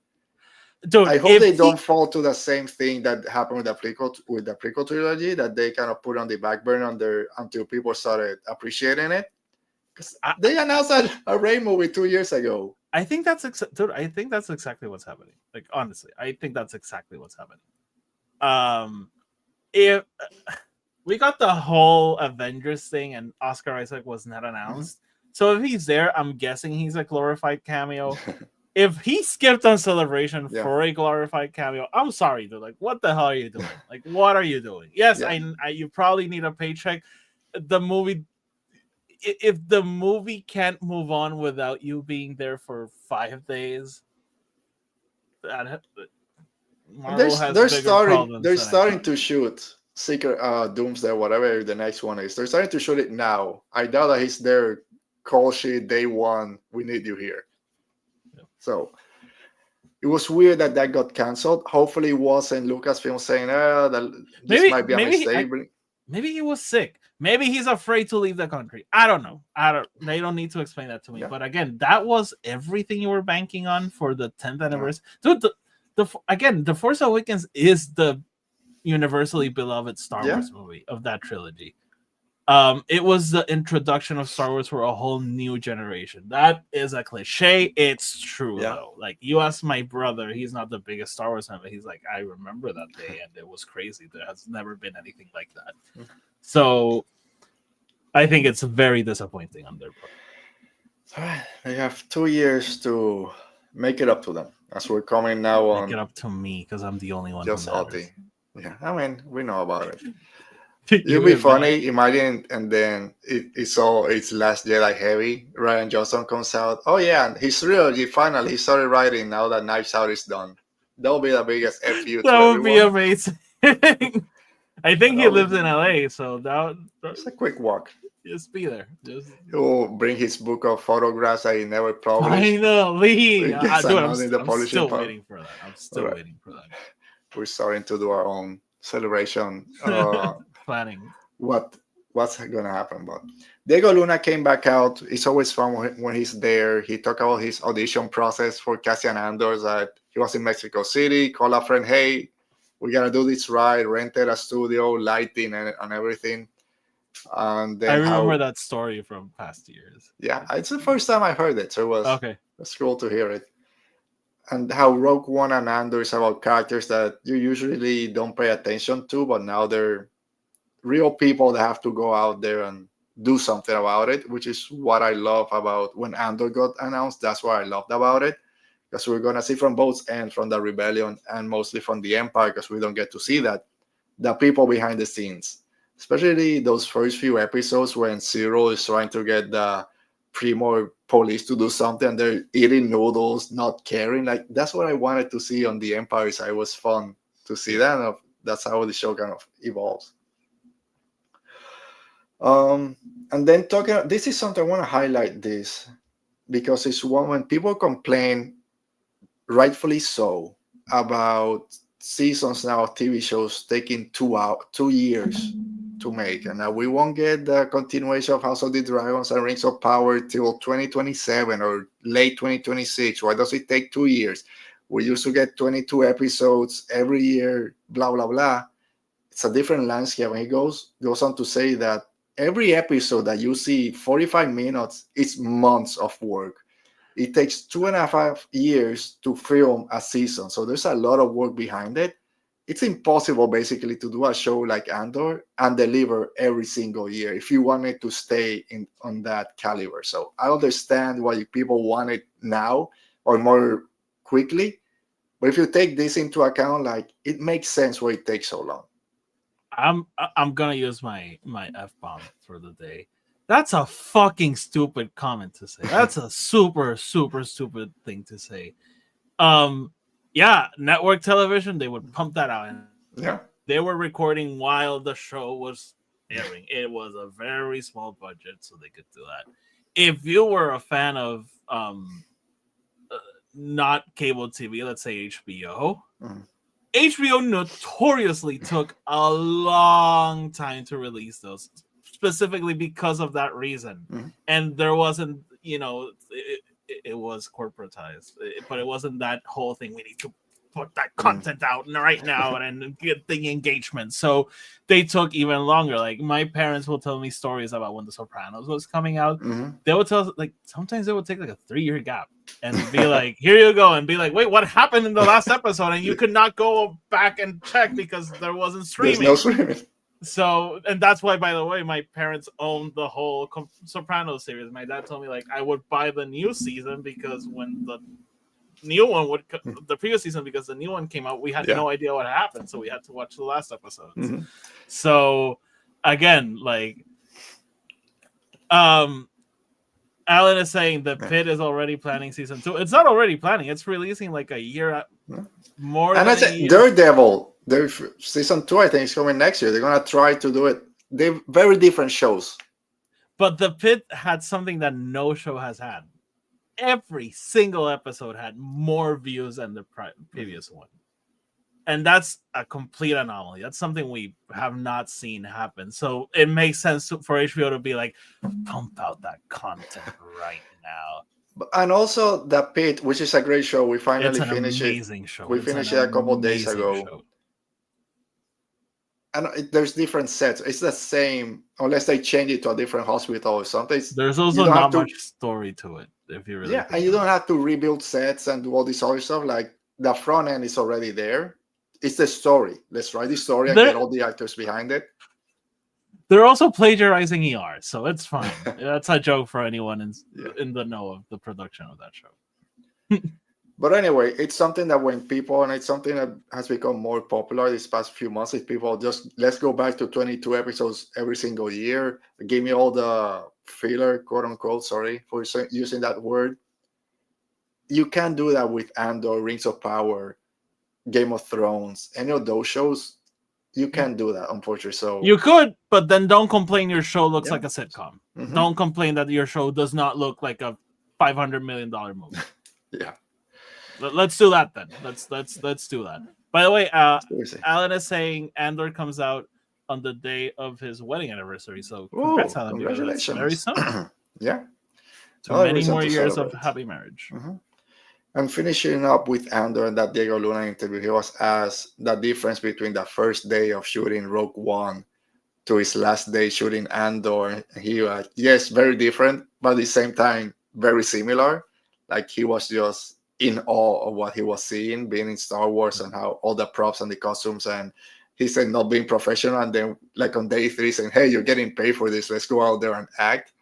[SPEAKER 2] Dude, I hope they don't fall to the same thing that happened with the prequel trilogy, that they kind of put on the back burner until people started appreciating it. Because they announced a Rey movie 2 years ago.
[SPEAKER 3] I think that's exactly what's happening. Like, honestly, I think that's exactly what's happening. If we got the whole Avengers thing and Oscar Isaac was not announced, so if he's there, I'm guessing he's a glorified cameo. If he skipped on Celebration for a glorified cameo, I'm sorry, dude. Like, what the hell are you doing? Like, what are you doing? Yes, you probably need a paycheck. The movie, if the movie can't move on without you being there for 5 days,
[SPEAKER 2] they're starting to shoot Secret Doomsday, whatever the next one is. They're starting to shoot it now. I doubt that he's there. Call sheet day one. We need you here. So it was weird that got canceled. Hopefully, it wasn't Lucasfilm saying, this might be a mistake.
[SPEAKER 3] Maybe he was sick. Maybe he's afraid to leave the country. I don't know. They don't need to explain that to me. Yeah. But again, that was everything you were banking on for the 10th anniversary. Dude, The Force Awakens is the universally beloved Star Wars movie of that trilogy. It was the introduction of Star Wars for a whole new generation. That is a cliche. It's true, though. Like, you ask my brother, he's not the biggest Star Wars fan, but he's like, I remember that day, and it was crazy. There has never been anything like that. So I think it's very disappointing on their part.
[SPEAKER 2] They have 2 years to make it up to them. As we're coming now on.
[SPEAKER 3] Make it up to me, because I'm the only one.
[SPEAKER 2] Just Oti. Yeah, I mean, we know about it. It'll be funny, imagine, and then it's Last Jedi heavy. Ryan Johnson comes out. Oh yeah, his trilogy finally he started writing now that Knives Out is done. That'll be the biggest FU.
[SPEAKER 3] That would be amazing. I think he lives in LA, so
[SPEAKER 2] it's a quick walk.
[SPEAKER 3] Just be there.
[SPEAKER 2] He'll bring his book of photographs that he never published.
[SPEAKER 3] Finally,
[SPEAKER 2] I'm
[SPEAKER 3] still waiting for that.
[SPEAKER 2] We're starting to do our own celebration.
[SPEAKER 3] Planning
[SPEAKER 2] what's gonna happen, but Diego Luna came back out. It's always fun when he's there. He talked about his audition process for Cassian Andor. That he was in Mexico City, called a friend, hey, we're gonna do this right, rented a studio, lighting and everything. And then
[SPEAKER 3] I remember that story from past years.
[SPEAKER 2] Yeah, it's the first time I heard it, so it was it's cool to hear it. And how Rogue One and Andor is about characters that you usually don't pay attention to, but now they're real people that have to go out there and do something about it, which is what I love about when Andor got announced. That's what I loved about it, because we're gonna see from both ends, from the rebellion and mostly from the Empire, because we don't get to see that, the people behind the scenes, especially those first few episodes when Zero is trying to get the Primor police to do something, and they're eating noodles, not caring. Like, that's what I wanted to see on the Empire side. It was fun to see that, and that's how the show kind of evolves. And then this is something I want to highlight this, because it's one when people complain, rightfully so, about seasons now of TV shows taking 2 years to make, and now we won't get the continuation of House of the Dragons and Rings of Power till 2027 or late 2026. Why does it take 2 years? We used to get 22 episodes every year, blah blah blah. It's a different landscape. And he goes on to say that every episode that you see 45 minutes, it's months of work. It takes 2.5 years to film a season, so there's a lot of work behind it. It's impossible basically to do a show like Andor and deliver every single year if you want it to stay on that caliber. So I understand why people want it now or more quickly, but if you take this into account, like, it makes sense why it takes so long.
[SPEAKER 3] I'm gonna use my F-bomb for the day. That's a fucking stupid comment to say. That's a super stupid thing to say. Yeah, network television, they would pump that out.
[SPEAKER 2] Yeah.
[SPEAKER 3] They were recording while the show was airing. It was a very small budget, so they could do that. If you were a fan of not cable TV, let's say HBO, HBO notoriously took a long time to release those, specifically because of that reason. And there wasn't, it was corporatized, but it wasn't that whole thing. We need to put that content out right now and get the engagement. So they took even longer. Like, my parents will tell me stories about when The Sopranos was coming out. They would tell, like, sometimes it would take like a 3-year gap and be like, here you go, and be like, wait, what happened in the last episode? And you could not go back and check because there wasn't streaming.
[SPEAKER 2] There's no streaming.
[SPEAKER 3] So, and that's why, by the way, my parents owned the whole Sopranos series. My dad told me, like, I would buy the new season because when the new one the previous season, because the new one came out, we had no idea what happened, so we had to watch the last episodes. So, again, like, Alan is saying the Pit is already planning season 2. It's not already planning; it's releasing like a year more.
[SPEAKER 2] And I said Daredevil. Season 2, I think, is coming next year. They're gonna try to do it. They're very different shows.
[SPEAKER 3] But the Pit had something that no show has had. Every single episode had more views than the previous one. And that's a complete anomaly. That's something we have not seen happen. So it makes sense for HBO to be like, pump out that content right now.
[SPEAKER 2] And also The Pit, which is a great show. We finally finished it.
[SPEAKER 3] Show.
[SPEAKER 2] We finished it a couple of days ago.
[SPEAKER 3] Show.
[SPEAKER 2] And there's different sets. It's the same, unless they change it to a different hospital or something.
[SPEAKER 3] There's also not much story to it, if you really.
[SPEAKER 2] Yeah, and you don't have to rebuild sets and do all this other stuff. Like, the front end is already there. It's the story. Let's write the story and get all the actors behind it.
[SPEAKER 3] They're also plagiarizing ER, so it's fine. That's a joke for anyone in the know of the production of that show.
[SPEAKER 2] But anyway, it's something that when people, and it's something that has become more popular these past few months, if people just, let's go back to 22 episodes every single year, give me all the filler, quote unquote, sorry for using that word. You can't do that with Andor, Rings of Power, Game of Thrones, any of those shows. You can't do that, unfortunately. So
[SPEAKER 3] you could, but then don't complain your show looks like a sitcom. Don't complain that your show does not look like a $500 million movie.
[SPEAKER 2] Yeah.
[SPEAKER 3] Let's do that then. Let's do that. By the way, Alan is saying Andor comes out on the day of his wedding anniversary. So congrats, Alan.
[SPEAKER 2] Congratulations.
[SPEAKER 3] Very soon.
[SPEAKER 2] Yeah.
[SPEAKER 3] So many more years of happy marriage.
[SPEAKER 2] And finishing up with Andor and that Diego Luna interview, he was asked the difference between the first day of shooting Rogue One to his last day shooting Andor. He was, yes, very different, but at the same time, very similar. Like, he was just in awe of what he was seeing, being in Star Wars, and how all the props and the costumes and he said not being professional, and then like on day 3 saying, "Hey, you're getting paid for this. Let's go out there and act."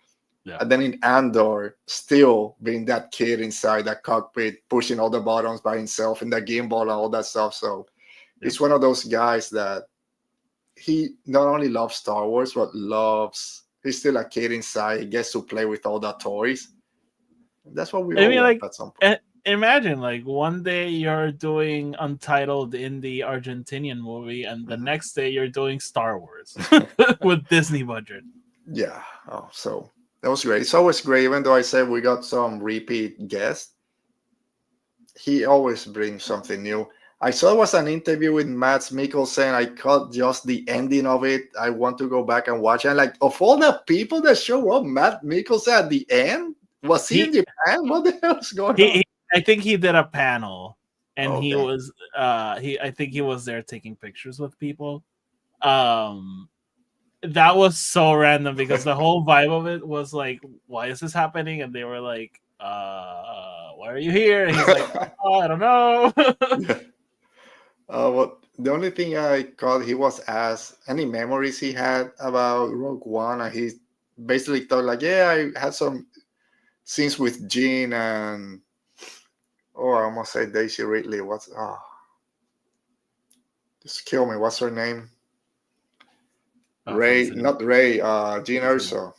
[SPEAKER 3] Yeah.
[SPEAKER 2] And then in Andor, still being that kid inside that cockpit, pushing all the buttons by himself in the gimbal and all that stuff. So he's one of those guys that he not only loves Star Wars, but he's still a kid inside. He gets to play with all the toys. That's what we all want
[SPEAKER 3] like,
[SPEAKER 2] at some point.
[SPEAKER 3] imagine like one day you're doing Untitled in the Argentinian movie, and the next day you're doing Star Wars with Disney budget.
[SPEAKER 2] Yeah. Oh, so that was great. It's always great, even though I said we got some repeat guests. He always brings something new. I saw it was an interview with Matt Mikkelsen. I caught just the ending of it. I want to go back and watch it. And like, of all the people that show up, Matt Mikkelsen at the end, was he in Japan? What the hell is going on?
[SPEAKER 3] I think he did a panel, and
[SPEAKER 2] Okay.
[SPEAKER 3] he was I think he was there taking pictures with people. That was so random because the whole vibe of it was like, why is this happening? And they were like, why are you here? And he's like, oh, I don't know.
[SPEAKER 2] Well, the only thing I caught, he was asked any memories he had about Rogue One, and he basically thought like, yeah, I had some scenes with Jean and I almost said Daisy Ridley. Just kill me. What's her name? Ray,
[SPEAKER 3] Felicity.
[SPEAKER 2] not Ray. Jean Erso.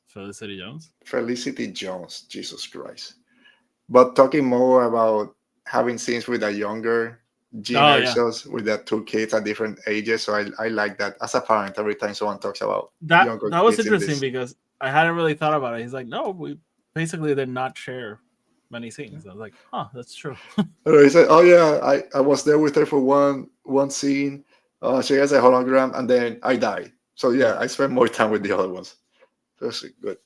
[SPEAKER 3] Felicity Jones.
[SPEAKER 2] Felicity Jones. Jesus Christ. But talking more about having scenes with a younger Jean Ersos with the 2 kids at different ages. So I like that as a parent. Every time someone talks about
[SPEAKER 3] that was
[SPEAKER 2] kids
[SPEAKER 3] interesting because I hadn't really thought about it. He's like, no, we basically did not share many scenes. I was like, that's true.
[SPEAKER 2] He said, oh yeah, I was there with her for one scene. She has a hologram, and then I died. So yeah, I spent more time with the other ones. That's good.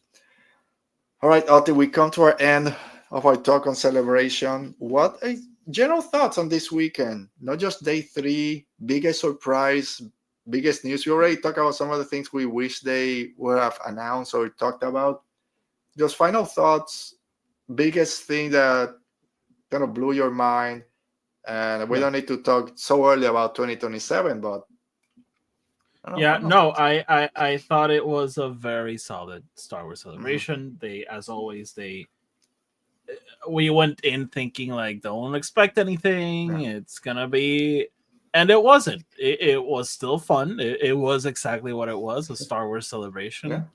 [SPEAKER 2] All right, Oti, we come to our end of our talk on Celebration. What general thoughts on this weekend? Not just day 3, biggest surprise, biggest news. We already talked about some of the things we wish they would have announced or talked about. Just final thoughts, biggest thing that kind of blew your mind. And we don't need to talk so early about 2027, but
[SPEAKER 3] I thought it was a very solid Star Wars Celebration. They, as always, we went in thinking like, don't expect anything. It's gonna be, and it wasn't. It was still fun. It was exactly what it was, a Star Wars Celebration.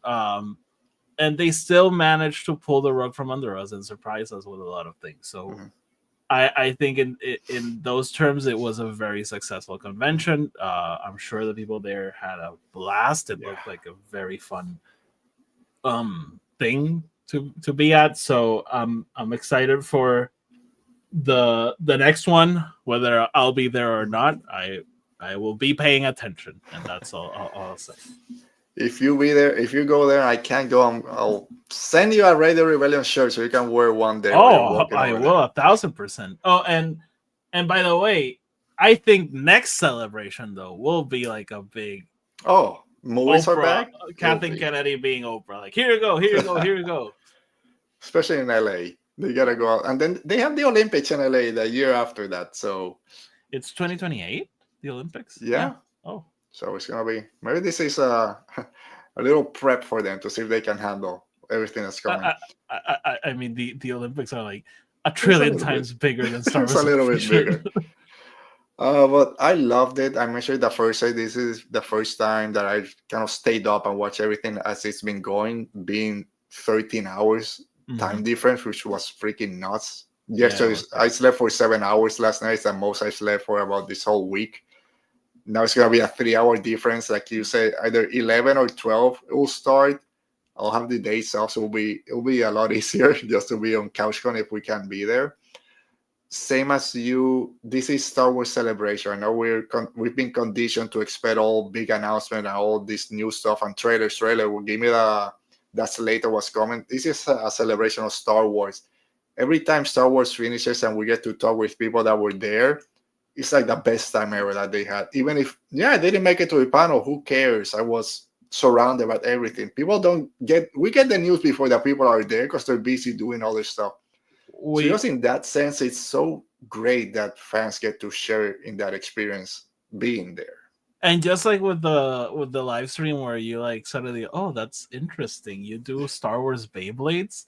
[SPEAKER 3] And they still managed to pull the rug from under us and surprise us with a lot of things. So I think in those terms, it was a very successful convention. I'm sure the people there had a blast. It looked like a very fun thing to be at. So I'm excited for the next one. Whether I'll be there or not, I will be paying attention, and that's all I'll say.
[SPEAKER 2] If you go there, I can't go. I'll send you a Radio Rebellion shirt so you can wear one day.
[SPEAKER 3] I will 1,000%. Oh, and by the way, I think next Celebration though will be like a big.
[SPEAKER 2] Movies
[SPEAKER 3] Oprah,
[SPEAKER 2] are back.
[SPEAKER 3] Kathleen Kennedy being Oprah, like here you go, here you go, here you go.
[SPEAKER 2] Especially in LA, they gotta go out, and then they have the Olympics in LA the year after that. So
[SPEAKER 3] it's 2028, the Olympics.
[SPEAKER 2] Yeah.
[SPEAKER 3] Oh.
[SPEAKER 2] So it's gonna be, maybe this is a little prep for them to see if they can handle everything that's coming.
[SPEAKER 3] I mean, the Olympics are like a trillion times bigger than Star Wars.
[SPEAKER 2] It's a little bit bigger. But I loved it. I mentioned the first day. This is the first time that I kind of stayed up and watched everything as it's been going, being 13 hours time difference, which was freaking nuts. Yesterday, I slept for 7 hours last night. It's the most I slept for about this whole week. Now it's going to be a 3-hour difference. Like you said, either 11 or 12 it will start. I'll have the days off, so it'll be a lot easier just to be on CouchCon if we can be there. Same as you, this is Star Wars Celebration. I know we've been conditioned to expect all big announcement and all this new stuff and trailers. Trailer will give me that slate that was coming. This is a celebration of Star Wars. Every time Star Wars finishes and we get to talk with people that were there, it's like the best time ever that they had. Even if, they didn't make it to the panel, who cares? I was surrounded by everything. We get the news before the people are there because they're busy doing other stuff. So just in that sense, it's so great that fans get to share in that experience being there.
[SPEAKER 3] And just like with the live stream where you like suddenly, oh, that's interesting. You do Star Wars Beyblades.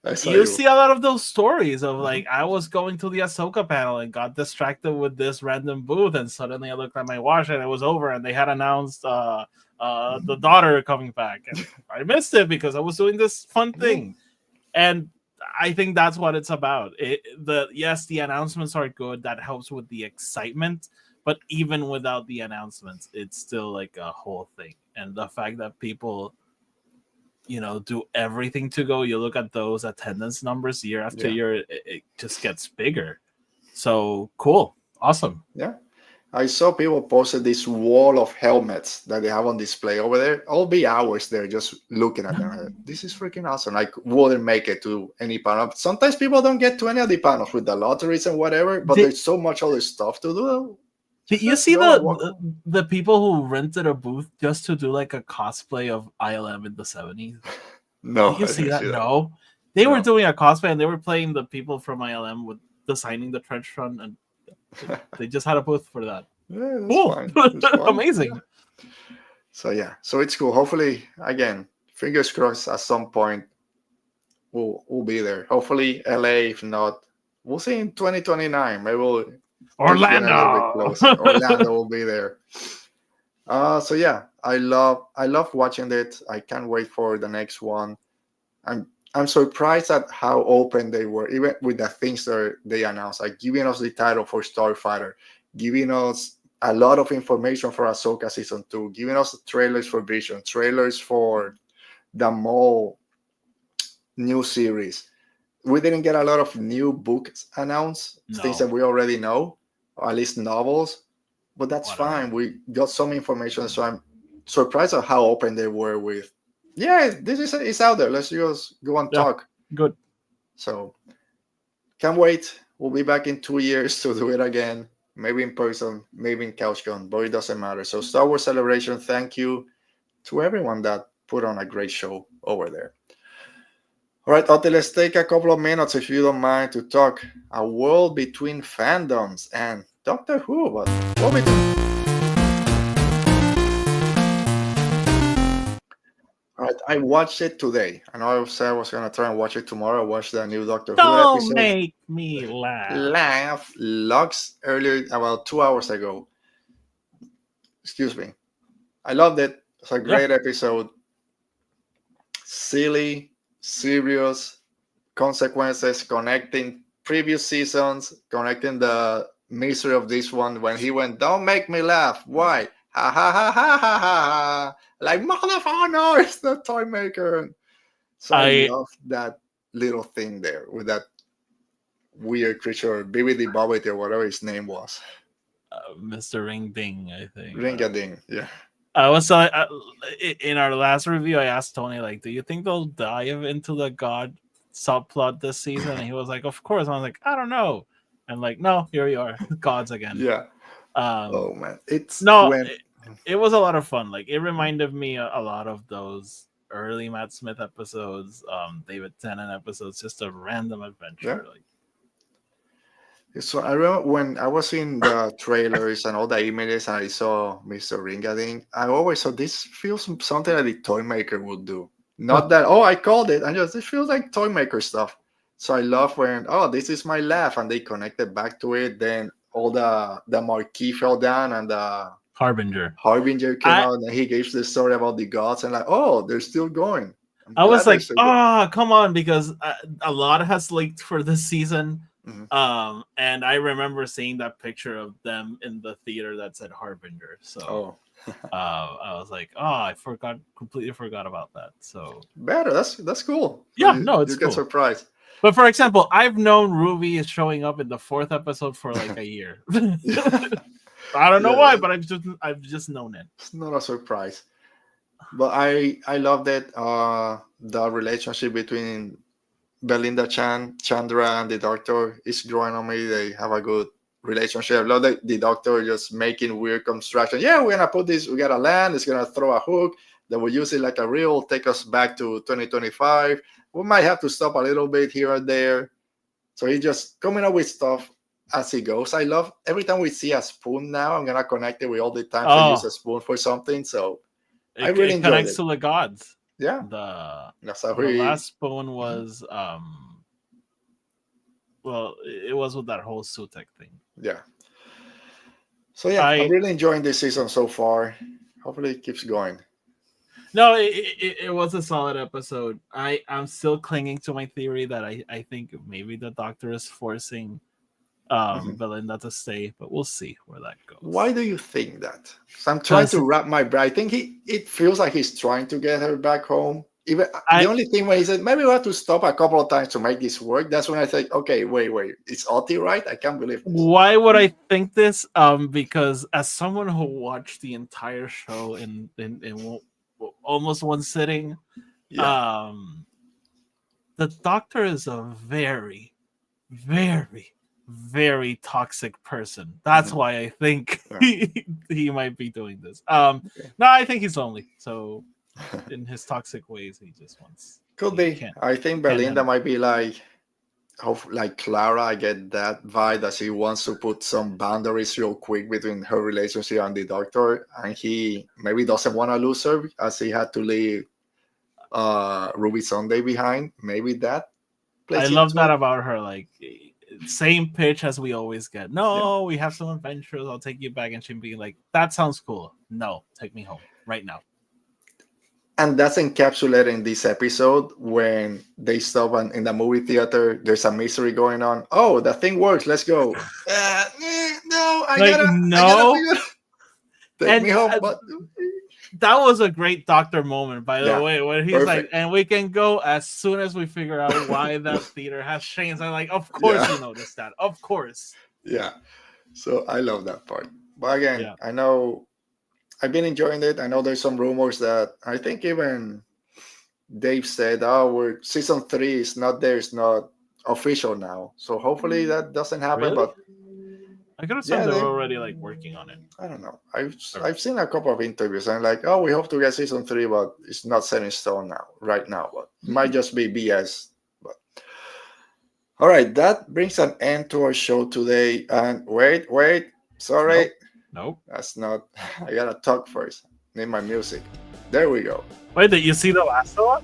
[SPEAKER 2] I saw
[SPEAKER 3] You
[SPEAKER 2] you.
[SPEAKER 3] see a lot of those stories of like I was going to the Ahsoka panel and got distracted with this random booth, and suddenly I looked at my watch and it was over, and they had announced the daughter coming back, and I missed it because I was doing this fun thing. And I think that's what it's about. The announcements are good. That helps with the excitement, but even without the announcements, it's still like a whole thing. And the fact that people, do everything to go. You look at those attendance numbers year after year, it just gets bigger. So cool, awesome.
[SPEAKER 2] Yeah. I saw people posted this wall of helmets that they have on display over there. I'll be hours there just looking at them. This is freaking awesome. I wouldn't make it to any panel. Sometimes people don't get to any of the panels with the lotteries and whatever, but there's so much other stuff to do.
[SPEAKER 3] Did you see the people who rented a booth just to do like a cosplay of ILM in the 70s?
[SPEAKER 2] No.
[SPEAKER 3] Did you see that? No. They were doing a cosplay and they were playing the people from ILM with designing the trench run, and they just had a booth for that.
[SPEAKER 2] Yeah, that's
[SPEAKER 3] cool.
[SPEAKER 2] fine. That's fine.
[SPEAKER 3] Amazing.
[SPEAKER 2] So it's cool. Hopefully, again, fingers crossed at some point we'll be there. Hopefully LA, if not, we'll see in 2029. Maybe
[SPEAKER 3] Orlando
[SPEAKER 2] will be there. So yeah, I love watching it. I can't wait for the next one. I'm surprised at how open they were, even with the things that they announced, like giving us the title for Starfighter, giving us a lot of information for Ahsoka Season 2, giving us trailers for Vision, trailers for the Maul new series. We didn't get a lot of new books announced, things that we already know, or at least novels, but that's fine. We got some information, so I'm surprised at how open they were with, it's out there. Let's just go and talk.
[SPEAKER 3] Good.
[SPEAKER 2] So can't wait. We'll be back in 2 years to do it again. Maybe in person, maybe in CouchCon, but it doesn't matter. So Star Wars Celebration, thank you to everyone that put on a great show over there. All right, Ote, let's take a couple of minutes, if you don't mind, to talk a world between fandoms and Doctor Who. But what we do? All right, I watched it today. I know I said I was going to try and watch it tomorrow. I watched the new Doctor Who episode.
[SPEAKER 3] Don't make me laugh.
[SPEAKER 2] Lux earlier, about 2 hours ago. Excuse me. I loved it. It's a great episode. Silly, serious, consequences, connecting previous seasons, connecting the mystery of this one when he went, don't make me laugh. Why? Ha ha ha ha ha ha. Like, motherfucker, it's the toy maker. So I love that little thing there with that weird creature, BBD Bobbity or whatever his name was.
[SPEAKER 3] Mr. Ring Ding, I think.
[SPEAKER 2] Ring-a-ding, yeah.
[SPEAKER 3] I was in our last review, I asked Tony, like, do you think they'll dive into the God subplot this season? And he was like, of course. And I was like, I don't know. And like, no, here you are, gods again.
[SPEAKER 2] Yeah. Oh man,
[SPEAKER 3] it was a lot of fun. Like, it reminded me a lot of those early Matt Smith episodes, David Tennant episodes, just a random adventure.
[SPEAKER 2] Yeah. So I remember when I was in the trailers and all the images and I saw Mr. Ring-a-Ding, I always thought this feels something that the toy maker would do. Not that, I called it. And just, it feels like toy maker stuff. So I love when, this is my laugh. And they connected back to it. Then all the marquee fell down and the
[SPEAKER 3] Harbinger
[SPEAKER 2] came out and he gave the story about the gods and like, they're still going.
[SPEAKER 3] I was like, come on, because a lot has leaked for this season. Mm-hmm. And I remember seeing that picture of them in the theater that said Harbinger. So I was like, I completely forgot about that. So
[SPEAKER 2] better. That's cool.
[SPEAKER 3] Yeah,
[SPEAKER 2] it's you get surprised.
[SPEAKER 3] But for example, I've known Ruby is showing up in the 4th episode for like a year. I don't know why, but I've just known it.
[SPEAKER 2] It's not a surprise. But I loved it. The relationship between Belinda Chandra and the Doctor is growing on me. They have a good relationship. I love the Doctor just making weird construction. Yeah, we're gonna put this. We gotta land. It's gonna throw a hook. Then we'll use it like a reel. Take us back to 2025. We might have to stop a little bit here and there. So he's just coming up with stuff as he goes. I love every time we see a spoon now, I'm gonna connect it with all the times
[SPEAKER 3] Oh.
[SPEAKER 2] I use a spoon for something. So I really
[SPEAKER 3] it
[SPEAKER 2] enjoyed
[SPEAKER 3] connects
[SPEAKER 2] it.
[SPEAKER 3] to the gods.
[SPEAKER 2] Yeah,
[SPEAKER 3] The
[SPEAKER 2] that's how
[SPEAKER 3] the
[SPEAKER 2] we.
[SPEAKER 3] last spoon was well, it was with that whole Sutek thing.
[SPEAKER 2] Yeah. So yeah, I'm
[SPEAKER 3] I
[SPEAKER 2] really enjoying this season so far. Hopefully it keeps going.
[SPEAKER 3] No, it was a solid episode. I'm still clinging to my theory that I think maybe the Doctor is forcing Belinda to stay, but we'll see where that goes.
[SPEAKER 2] Why do you think that? So I'm trying to wrap my brain. I think it feels like he's trying to get her back home. Even the only thing when he said maybe we have to stop a couple of times to make this work, that's when I think, okay, wait, it's Otti, right? I can't believe this.
[SPEAKER 3] Why would I think this? Because as someone who watched the entire show in almost one sitting,
[SPEAKER 2] Yeah.
[SPEAKER 3] The Doctor is a very, very, very toxic person. That's why I think he might be doing this. No, I think he's lonely. So in his toxic ways, he just wants.
[SPEAKER 2] Could be. I think Belinda might be like Clara. I get that vibe that she wants to put some boundaries real quick between her relationship and the Doctor, and he maybe doesn't want to lose her as he had to leave Ruby Sunday behind. Maybe that.
[SPEAKER 3] I love that about her. Like, same pitch as we always get. No, we have some adventures. I'll take you back, and she'll be like, "That sounds cool. No, take me home right now."
[SPEAKER 2] And that's encapsulated in this episode when they stop in the movie theater. There's a mystery going on. Oh, the thing works. Let's go. No, I gotta take me home. But
[SPEAKER 3] that was a great Doctor moment, by the way, when he's like, and we can go as soon as we figure out why that theater has changed. I'm like, of course you noticed that. Of course.
[SPEAKER 2] Yeah. So I love that part. But again, I know I've been enjoying it. I know there's some rumors that I think even Dave said, we're season 3 is not there, it's not official now. So hopefully that doesn't happen.
[SPEAKER 3] Really?
[SPEAKER 2] But
[SPEAKER 3] I could have said they're already like working on it.
[SPEAKER 2] I don't know. I've seen a couple of interviews and like, we hope to get season 3, but it's not set in stone right now. But it might just be BS. But all right, that brings an end to our show today. And wait, sorry.
[SPEAKER 3] Nope.
[SPEAKER 2] That's not. I gotta talk first. Need my music. There we go.
[SPEAKER 3] Wait, did you see the last one?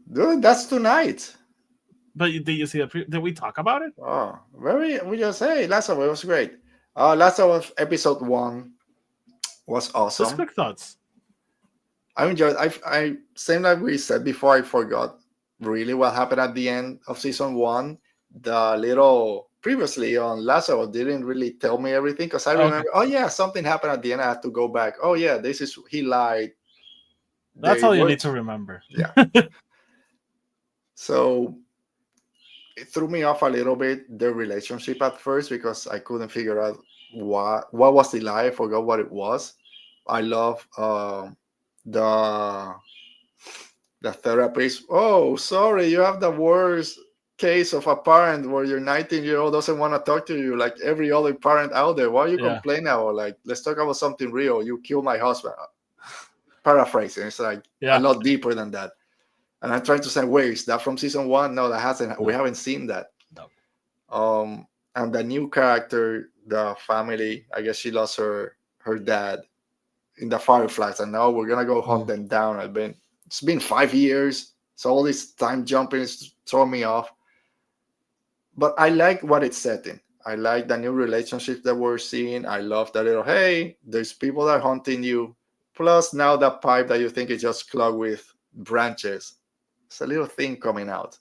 [SPEAKER 2] Dude, that's tonight.
[SPEAKER 3] But did you see did we talk about it?
[SPEAKER 2] Oh, we just say Last of Us was great. Last of Us episode 1 was awesome.
[SPEAKER 3] Just quick thoughts.
[SPEAKER 2] I enjoyed. I same like we said before. I forgot really what happened at the end of season 1. The little previously on Last of Us didn't really tell me everything because I remember. Oh yeah, something happened at the end. I had to go back. Oh yeah, this is he lied.
[SPEAKER 3] That's all you need to remember.
[SPEAKER 2] Yeah. So it threw me off a little bit, the relationship at first, because I couldn't figure out what was the lie. I forgot what it was. I love the therapist. Oh, sorry, you have the worst case of a parent where your 19-year-old doesn't want to talk to you like every other parent out there. Why are you complaining about? Like, let's talk about something real. You killed my husband. Paraphrasing. It's like a lot deeper than that. And I'm trying to say, wait, is that from season 1? No, that hasn't. We haven't seen that.
[SPEAKER 3] No.
[SPEAKER 2] And the new character, the family, I guess she lost her dad in the Fireflies, and now we're gonna go hunt them down. It's been 5 years, so all this time jumping is throwing me off. But I like what it's setting. I like the new relationships that we're seeing. I love that little, hey, there's people that are hunting you. Plus now that pipe that you think is just clogged with branches. It's a little thing coming out.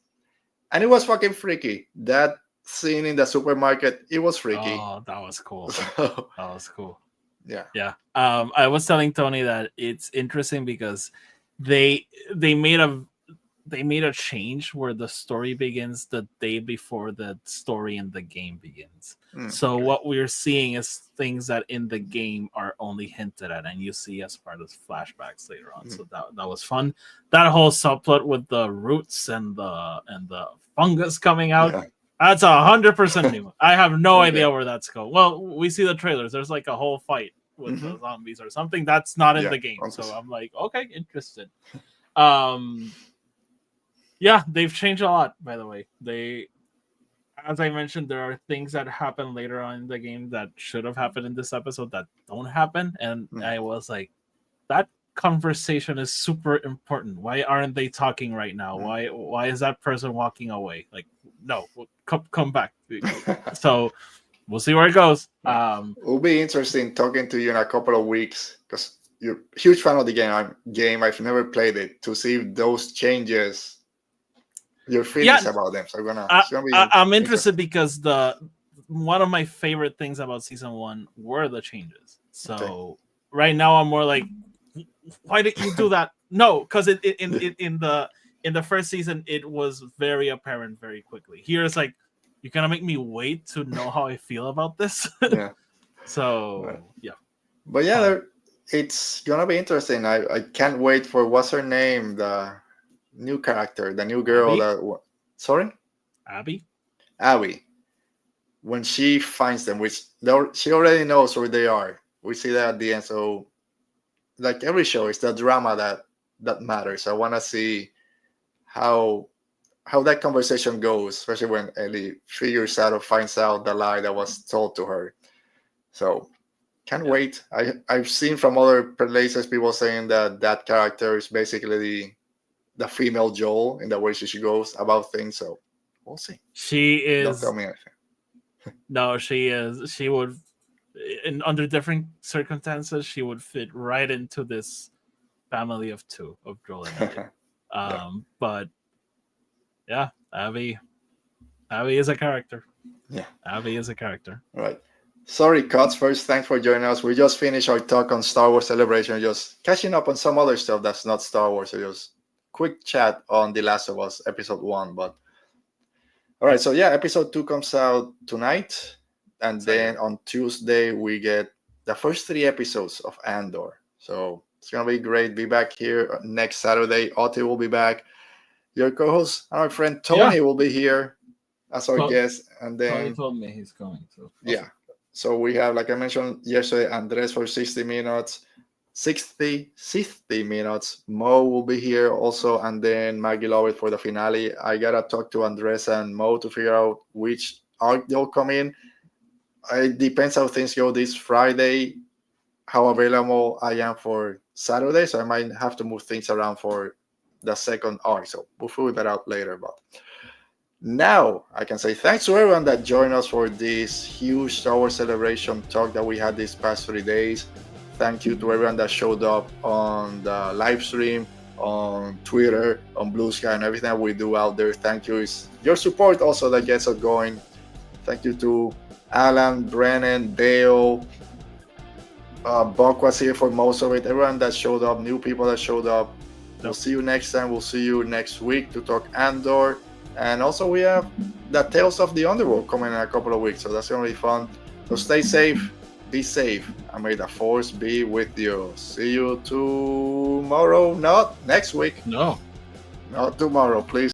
[SPEAKER 2] And it was fucking freaky. That scene in the supermarket, it was freaky.
[SPEAKER 3] Oh, that was cool. That was cool.
[SPEAKER 2] Yeah.
[SPEAKER 3] Yeah. I was telling Tony that it's interesting because they made a change where the story begins the day before the story in the game begins. So what we're seeing is things that in the game are only hinted at and you see as part of flashbacks later on. So that was fun. That whole subplot with the roots and the fungus coming out, that's 100% new. I have no idea where that's going. Well, we see the trailers. There's like a whole fight with the zombies or something that's not in the game. So I'm like, okay, interested. Yeah, they've changed a lot, by the way. as I mentioned, there are things that happen later on in the game that should have happened in this episode that don't happen, and I was like, that conversation is super important. Why aren't they talking right now? Why is that person walking away? Like, no, come back. So we'll see where it goes.
[SPEAKER 2] It'll be interesting talking to you in a couple of weeks because you're a huge fan of the game. I've never played it, to see if those changes, your feelings about them. So
[SPEAKER 3] I'm interested because one of my favorite things about season 1 were the changes. So right now I'm more like, why did you do that? No, because in the first season it was very apparent very quickly. Here it's like, you're gonna make me wait to know how I feel about this.
[SPEAKER 2] Yeah.
[SPEAKER 3] So yeah.
[SPEAKER 2] But yeah, it's gonna be interesting. I can't wait for, what's her name, the new character, the new girl sorry?
[SPEAKER 3] Abby.
[SPEAKER 2] When she finds them, which she already knows where they are. We see that at the end. So like every show, it's the drama that matters. I want to see how that conversation goes, especially when Ellie figures out or finds out the lie that was told to her. So can't wait. I've seen from other places people saying that character is basically the female Joel in the way she goes about things. So we'll see.
[SPEAKER 3] She is.
[SPEAKER 2] Don't tell me anything.
[SPEAKER 3] No, she is. She would, under different circumstances, she would fit right into this family of 2 of Joel and Ellie. But yeah, Abby is a character.
[SPEAKER 2] Yeah,
[SPEAKER 3] Abby is a character.
[SPEAKER 2] All right. Sorry, Cuts. First, thanks for joining us. We just finished our talk on Star Wars Celebration, just catching up on some other stuff that's not Star Wars. So just quick chat on The Last of Us episode 1. But all right, so yeah, episode 2 comes out tonight, and then on Tuesday we get the first 3 episodes of Andor. So it's gonna be great. Be back here next Saturday. Oti will be back. Your co-host, our friend Tony, will be here as our guest, and then
[SPEAKER 8] Tony told me he's coming. So
[SPEAKER 2] yeah. So we have, like I mentioned yesterday, Andres for 60 minutes. 60 minutes. Mo will be here also, and then Maggie Lovett for the finale. I gotta talk to Andres and Mo to figure out which arc they'll come in. It depends how things go this Friday, how available I am for Saturday, so I might have to move things around for the second arc. So we'll figure that out later. But now I can say thanks to everyone that joined us for this huge Star Wars Celebration talk that we had these past 3 days. Thank you to everyone that showed up on the live stream, on Twitter, on Blue Sky, and everything that we do out there. Thank you. It's your support also that gets us going. Thank you to Alan, Brennan, Dale. Buck was here for most of it. Everyone that showed up, new people that showed up. We'll see you next time. We'll see you next week to talk Andor. And also we have the Tales of the Underworld coming in a couple of weeks. So that's going to be fun. So stay safe. Be safe, and may the Force be with you. See you tomorrow. Not next week.
[SPEAKER 3] No.
[SPEAKER 2] Not tomorrow, please.